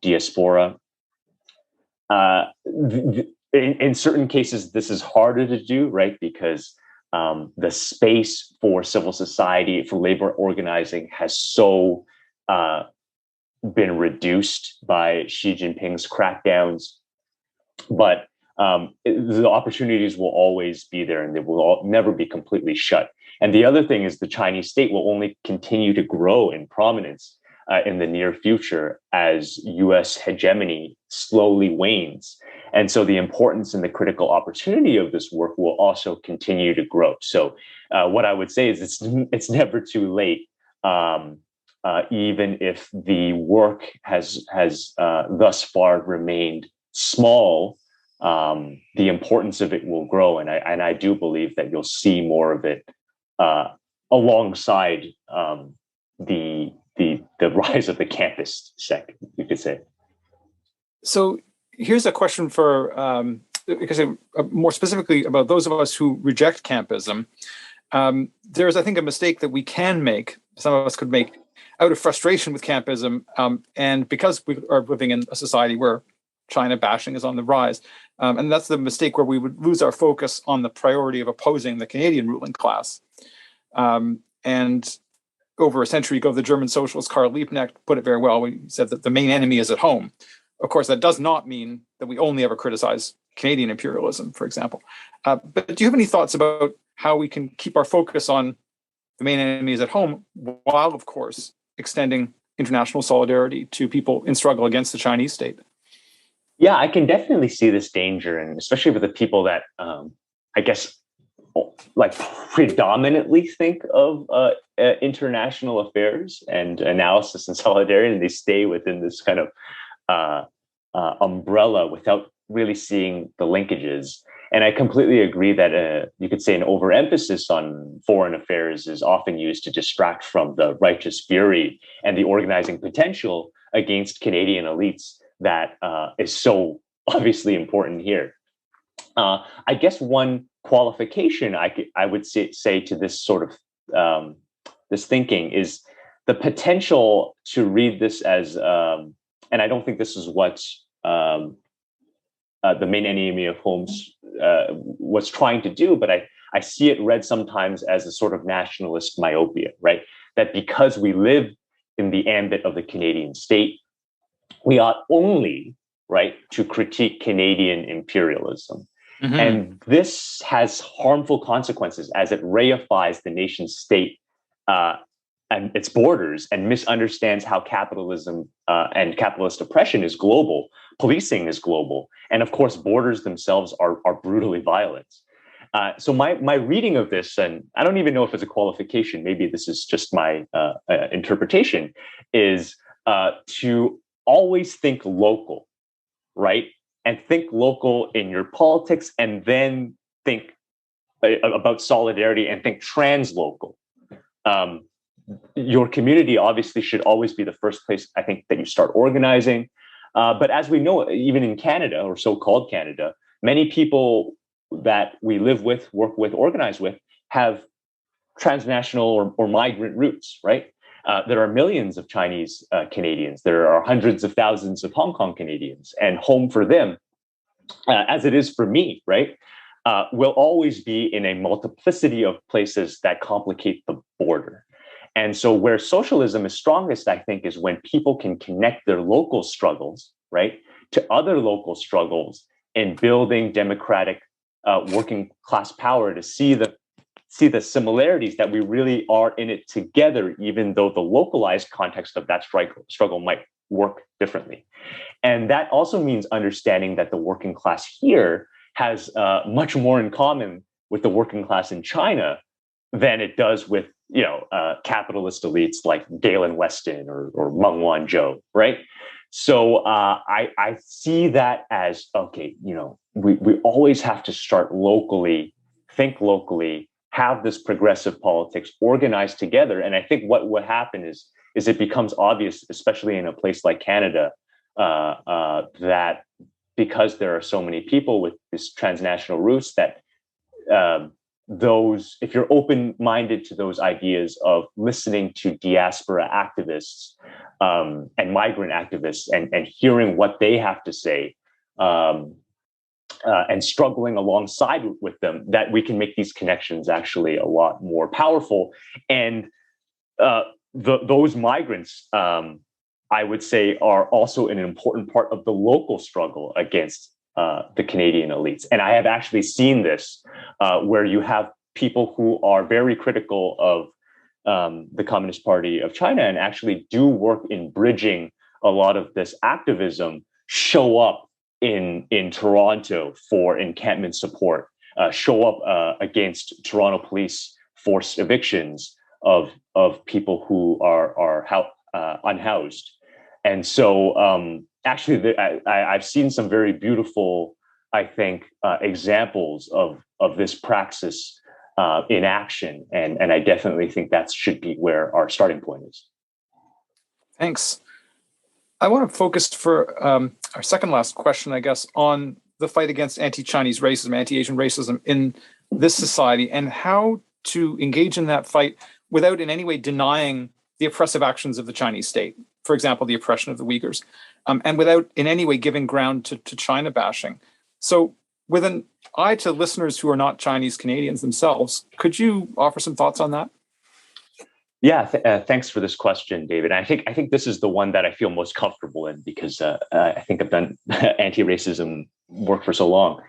diaspora. In certain cases, this is harder to do, right? Because the space for civil society, for labor organizing, has so been reduced by Xi Jinping's crackdowns. But the opportunities will always be there, and they will never be completely shut. And the other thing is the Chinese state will only continue to grow in prominence in the near future as US hegemony slowly wanes. And so the importance and the critical opportunity of this work will also continue to grow. So what I would say is it's never too late, even if the work has thus far remained small the importance of it will grow, and I do believe that you'll see more of it alongside the rise of the campus sect, you could say. So here's a question for because more specifically about those of us who reject campism. There's, I think, a mistake that we can make. Some of us could make out of frustration with campism, and because we are living in a society where China bashing is on the rise. And that's the mistake where we would lose our focus on the priority of opposing the Canadian ruling class. And over a century ago, the German socialist Karl Liebknecht put it very well. He said that the main enemy is at home. Of course, that does not mean that we only ever criticize Canadian imperialism, for example. But do you have any thoughts about how we can keep our focus on the main enemy is at home, while, of course, extending international solidarity to people in struggle against the Chinese state? Yeah, I can definitely see this danger, and especially for the people that I guess like predominantly think of international affairs and analysis and solidarity, and they stay within this kind of umbrella without really seeing the linkages. And I completely agree that you could say an overemphasis on foreign affairs is often used to distract from the righteous fury and the organizing potential against Canadian elites that is so obviously important here. I guess one qualification I would say to this sort of this thinking is the potential to read this as, and I don't think this is what the main enemy of homes was trying to do, but I see it read sometimes as a sort of nationalist myopia, right? That because we live in the ambit of the Canadian state, we ought only, right, to critique Canadian imperialism. Mm-hmm. And this has harmful consequences as it reifies the nation state and its borders and misunderstands how capitalism and capitalist oppression is global, policing is global, and of course, borders themselves are brutally violent. So my reading of this, and I don't even know if it's a qualification, maybe this is just my interpretation, is to always think local, right? And think local in your politics, and then think about solidarity and think translocal. Your community obviously should always be the first place, I think, that you start organizing. But as we know, even in Canada, or so-called Canada, many people that we live with, work with, organize with, have transnational or migrant roots, right? There are millions of Chinese Canadians. There are hundreds of thousands of Hong Kong Canadians, and home for them, as it is for me, right, will always be in a multiplicity of places that complicate the border. And so where socialism is strongest, I think, is when people can connect their local struggles, right, to other local struggles in building democratic working class power to see the similarities that we really are in it together, even though the localized context of that struggle might work differently. And that also means understanding that the working class here has much more in common with the working class in China than it does with, capitalist elites like Galen Weston or Meng Wanzhou, right? So I see that as, okay, we always have to start locally, think locally, have this progressive politics organized together. And I think what would happen is it becomes obvious, especially in a place like Canada, that because there are so many people with this transnational roots, that if you're open-minded to those ideas of listening to diaspora activists and migrant activists and hearing what they have to say, and struggling alongside with them, that we can make these connections actually a lot more powerful. And those migrants, I would say, are also an important part of the local struggle against the Canadian elites. And I have actually seen this where you have people who are very critical of the Communist Party of China and actually do work in bridging a lot of this activism, show up in Toronto for encampment support, show up against Toronto police forced evictions of people who are unhoused. And so actually, I've seen some very beautiful I think, examples of this praxis in action, and I definitely think that should be where our starting point is. Thanks. I want to focus for our second last question, I guess, on the fight against anti-Chinese racism, anti-Asian racism in this society, and how to engage in that fight without in any way denying the oppressive actions of the Chinese state, for example, the oppression of the Uyghurs, and without in any way giving ground to China bashing. So with an eye to listeners who are not Chinese Canadians themselves, could you offer some thoughts on that? Yeah, thanks for this question, David. I think this is the one that I feel most comfortable in because I think I've done anti-racism work for so long.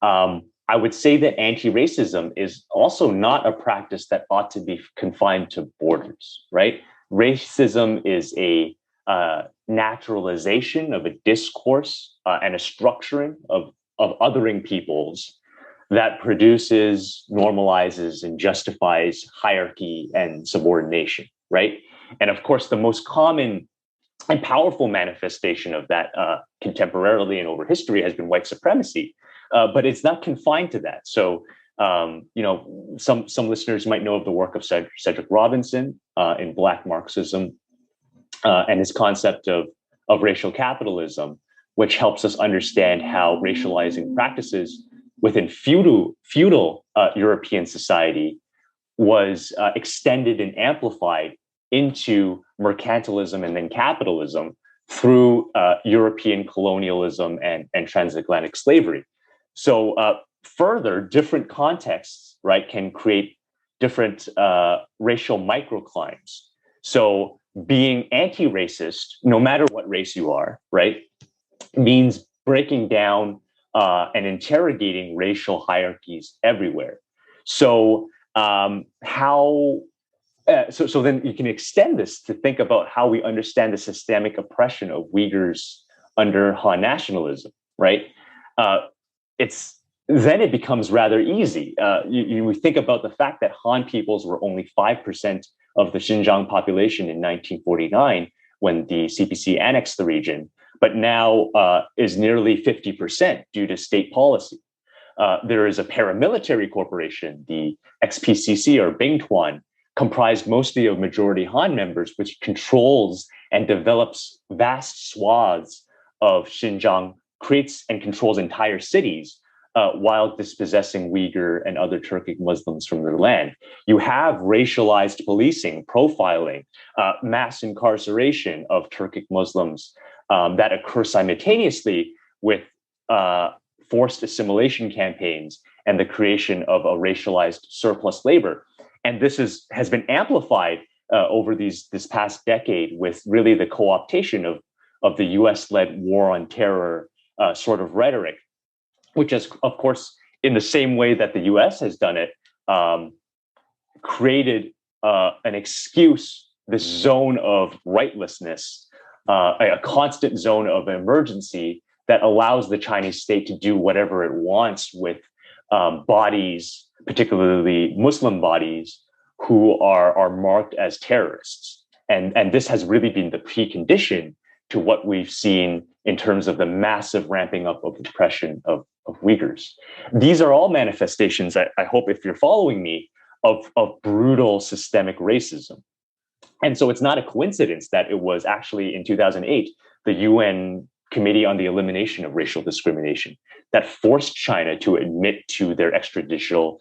I would say that anti-racism is also not a practice that ought to be confined to borders, right? Racism is a naturalization of a discourse and a structuring of othering peoples that produces, normalizes, and justifies hierarchy and subordination, right? And of course, the most common and powerful manifestation of that contemporarily and over history has been white supremacy, but it's not confined to that. So, some listeners might know of the work of Cedric Robinson in Black Marxism and his concept of racial capitalism, which helps us understand how racializing practices within feudal European society was extended and amplified into mercantilism and then capitalism through European colonialism and transatlantic slavery. So further, different contexts, right, can create different racial microclimes. So being anti-racist, no matter what race you are, right, means breaking down and interrogating racial hierarchies everywhere. So then you can extend this to think about how we understand the systemic oppression of Uyghurs under Han nationalism, right? It becomes rather easy. You think about the fact that Han peoples were only 5% of the Xinjiang population in 1949 when the CPC annexed the region, but now is nearly 50% due to state policy. There is a paramilitary corporation, the XPCC or Bingtuan, comprised mostly of majority Han members, which controls and develops vast swaths of Xinjiang, creates and controls entire cities, while dispossessing Uyghur and other Turkic Muslims from their land. You have racialized policing, profiling, mass incarceration of Turkic Muslims that occur simultaneously with forced assimilation campaigns and the creation of a racialized surplus labor. And this has been amplified over this past decade with really the co-optation of the US-led war on terror sort of rhetoric, which is, of course, in the same way that the US has done it, created an excuse, this zone of rightlessness, a constant zone of emergency that allows the Chinese state to do whatever it wants with bodies, particularly Muslim bodies, who are marked as terrorists. And this has really been the precondition to what we've seen in terms of the massive ramping up of oppression of Uyghurs. These are all manifestations, I hope, if you're following me, of brutal systemic racism. And so it's not a coincidence that it was actually in 2008, the UN Committee on the Elimination of Racial Discrimination that forced China to admit to their extrajudicial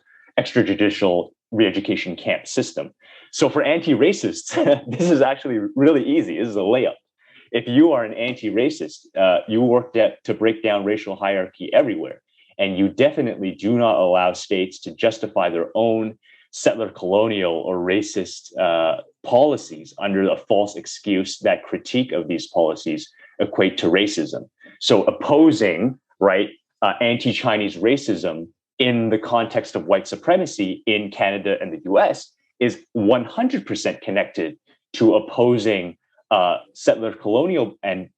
re-education camp system. So for anti-racists, this is actually really easy. This is a layup. If you are an anti-racist, you work to break down racial hierarchy everywhere. And you definitely do not allow states to justify their own settler colonial or racist policies under a false excuse that critique of these policies equate to racism. So opposing, right, anti-Chinese racism in the context of white supremacy in Canada and the US is 100% connected to opposing settler colonial and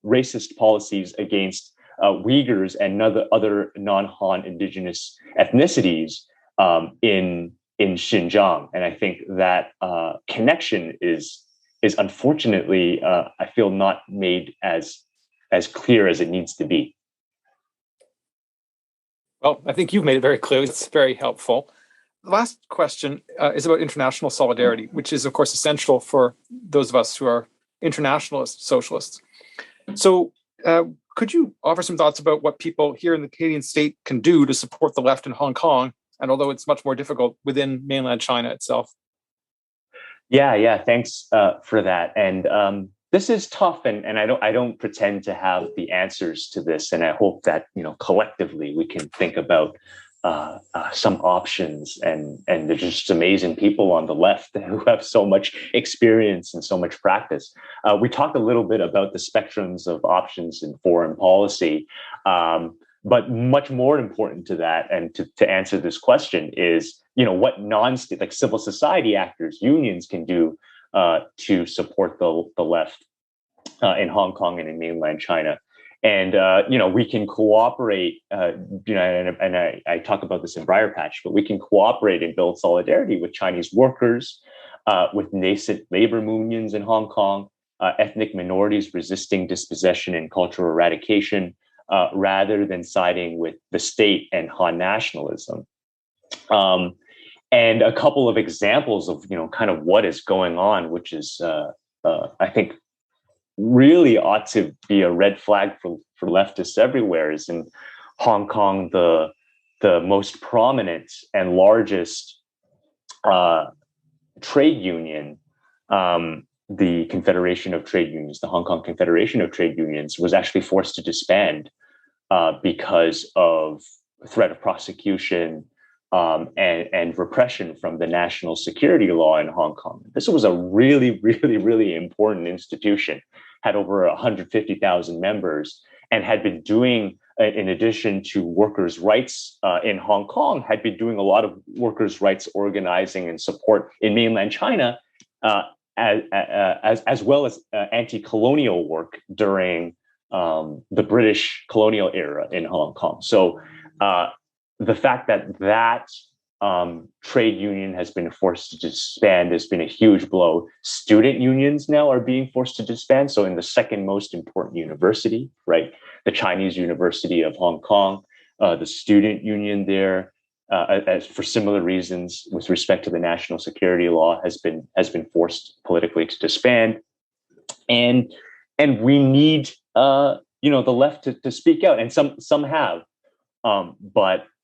racist policies against Uyghurs and other non-Han indigenous ethnicities in Xinjiang. And I think that connection is unfortunately, I feel, not made as clear as it needs to be. Well, I think you've made it very clear. It's very helpful. The last question is about international solidarity, which is, of course, essential for those of us who are internationalist socialists. So, could you offer some thoughts about what people here in the Canadian state can do to support the left in Hong Kong, and although it's much more difficult within mainland China itself? Yeah. Thanks for that. And this is tough, and I don't pretend to have the answers to this. And I hope that collectively we can think about some options. And there's just amazing people on the left who have so much experience and so much practice. We talked a little bit about the spectrums of options in foreign policy. But much more important to that, and to answer this question, is what non-state, like civil society actors, unions can do to support the left in Hong Kong and in mainland China. And we can cooperate. And I talk about this in Briarpatch, but we can cooperate and build solidarity with Chinese workers, with nascent labor unions in Hong Kong, ethnic minorities resisting dispossession and cultural eradication, rather than siding with the state and Han nationalism. And a couple of examples of kind of what is going on, which is I think really ought to be a red flag for leftists everywhere, is in Hong Kong, the most prominent and largest trade union, the Confederation of Trade Unions, the Hong Kong Confederation of Trade Unions, was actually forced to disband because of threat of prosecution and repression from the national security law in Hong Kong. This was a really, really, really important institution, had over 150,000 members, and had been doing, in addition to workers' rights in Hong Kong, had been doing a lot of workers' rights organizing and support in mainland China, as well as anti-colonial work during the British colonial era in Hong Kong. So the fact that trade union has been forced to disband has been a huge blow. Student unions now are being forced to disband. So in the second most important university, right, the Chinese University of Hong Kong, the student union there, as for similar reasons with respect to the national security law, has been forced politically to disband. And we need the left to speak out, and some have,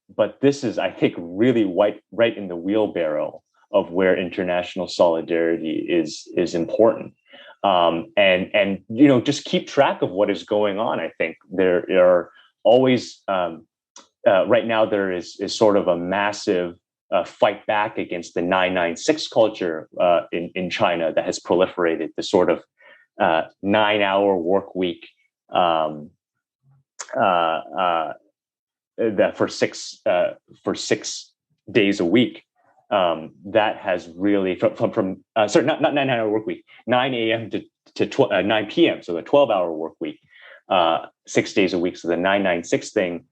but this is, I think, really right in the wheelbarrow of where international solidarity is important. And just keep track of what is going on. I think there are always right now there is sort of a massive fight back against the 996 culture in China that has proliferated, the sort of 9-hour work week that for 6 days a week, that has really from sorry, not 9-hour work week, 9 a.m. to 9 p.m. So the 12-hour work week, 6 days a week. So the 996 thing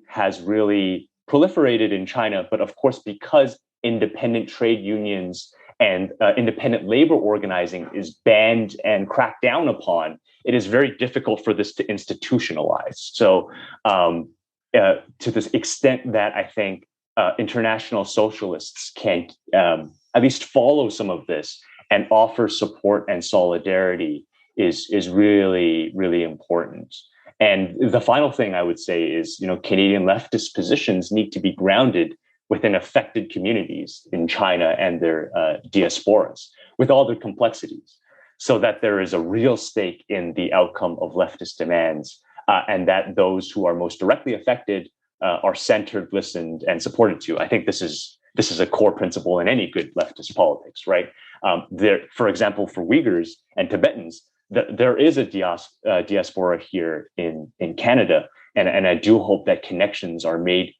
has really proliferated in China. But of course, because independent trade unions and independent labor organizing is banned and cracked down upon, it is very difficult for this to institutionalize. So to this extent that I think international socialists can at least follow some of this and offer support and solidarity is really, really important. And the final thing I would say is, Canadian leftist positions need to be grounded within affected communities in China and their diasporas, with all their complexities, so that there is a real stake in the outcome of leftist demands, and that those who are most directly affected are centered, listened, and supported to. I think this is a core principle in any good leftist politics, right? For example, for Uyghurs and Tibetans, there is a diaspora here in Canada, and I do hope that connections are made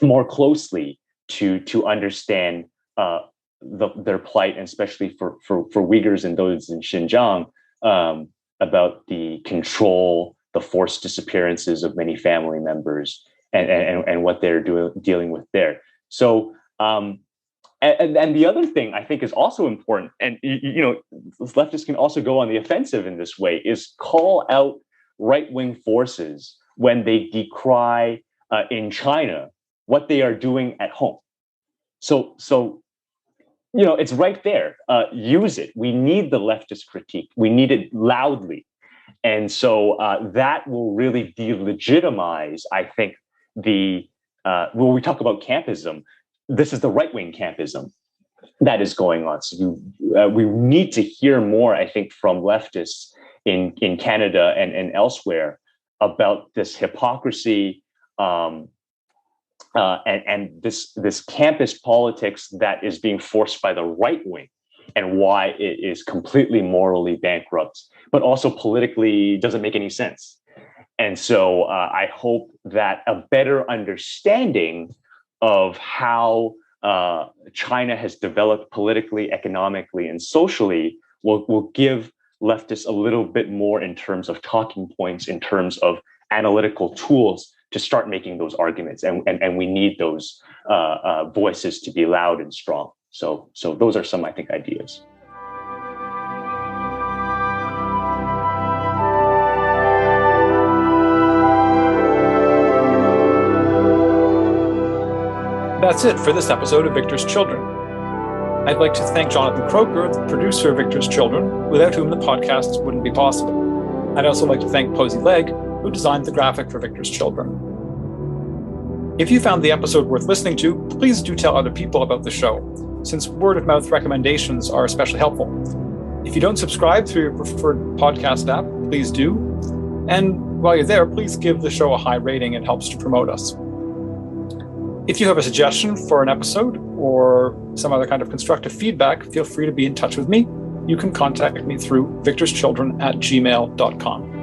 more closely to understand their plight, and especially for Uyghurs and those in Xinjiang, about the control, the forced disappearances of many family members, and what they're dealing with there. So, and the other thing I think is also important, and leftists can also go on the offensive in this way, is call out right-wing forces when they decry in China what they are doing at home. So it's right there. Use it. We need the leftist critique. We need it loudly. And so that will really delegitimize, I think, when we talk about campism, this is the right-wing campism that is going on. So we need to hear more, I think, from leftists in Canada and elsewhere about this hypocrisy and this campus politics that is being forced by the right wing, and why it is completely morally bankrupt, but also politically doesn't make any sense. And so I hope that a better understanding of how China has developed politically, economically, and socially will give leftists a little bit more in terms of talking points, in terms of analytical tools to start making those arguments. And we need those voices to be loud and strong. So those are some, I think, ideas. That's it for this episode of Victor's Children. I'd like to thank Jonathan Croker, the producer of Victor's Children, without whom the podcast wouldn't be possible. I'd also like to thank Posey Legg, who designed the graphic for Victor's Children. If you found the episode worth listening to, please do tell other people about the show, since word-of-mouth recommendations are especially helpful. If you don't subscribe through your preferred podcast app, please do. And while you're there, please give the show a high rating. It helps to promote us. If you have a suggestion for an episode or some other kind of constructive feedback, feel free to be in touch with me. You can contact me through victorschildren@gmail.com.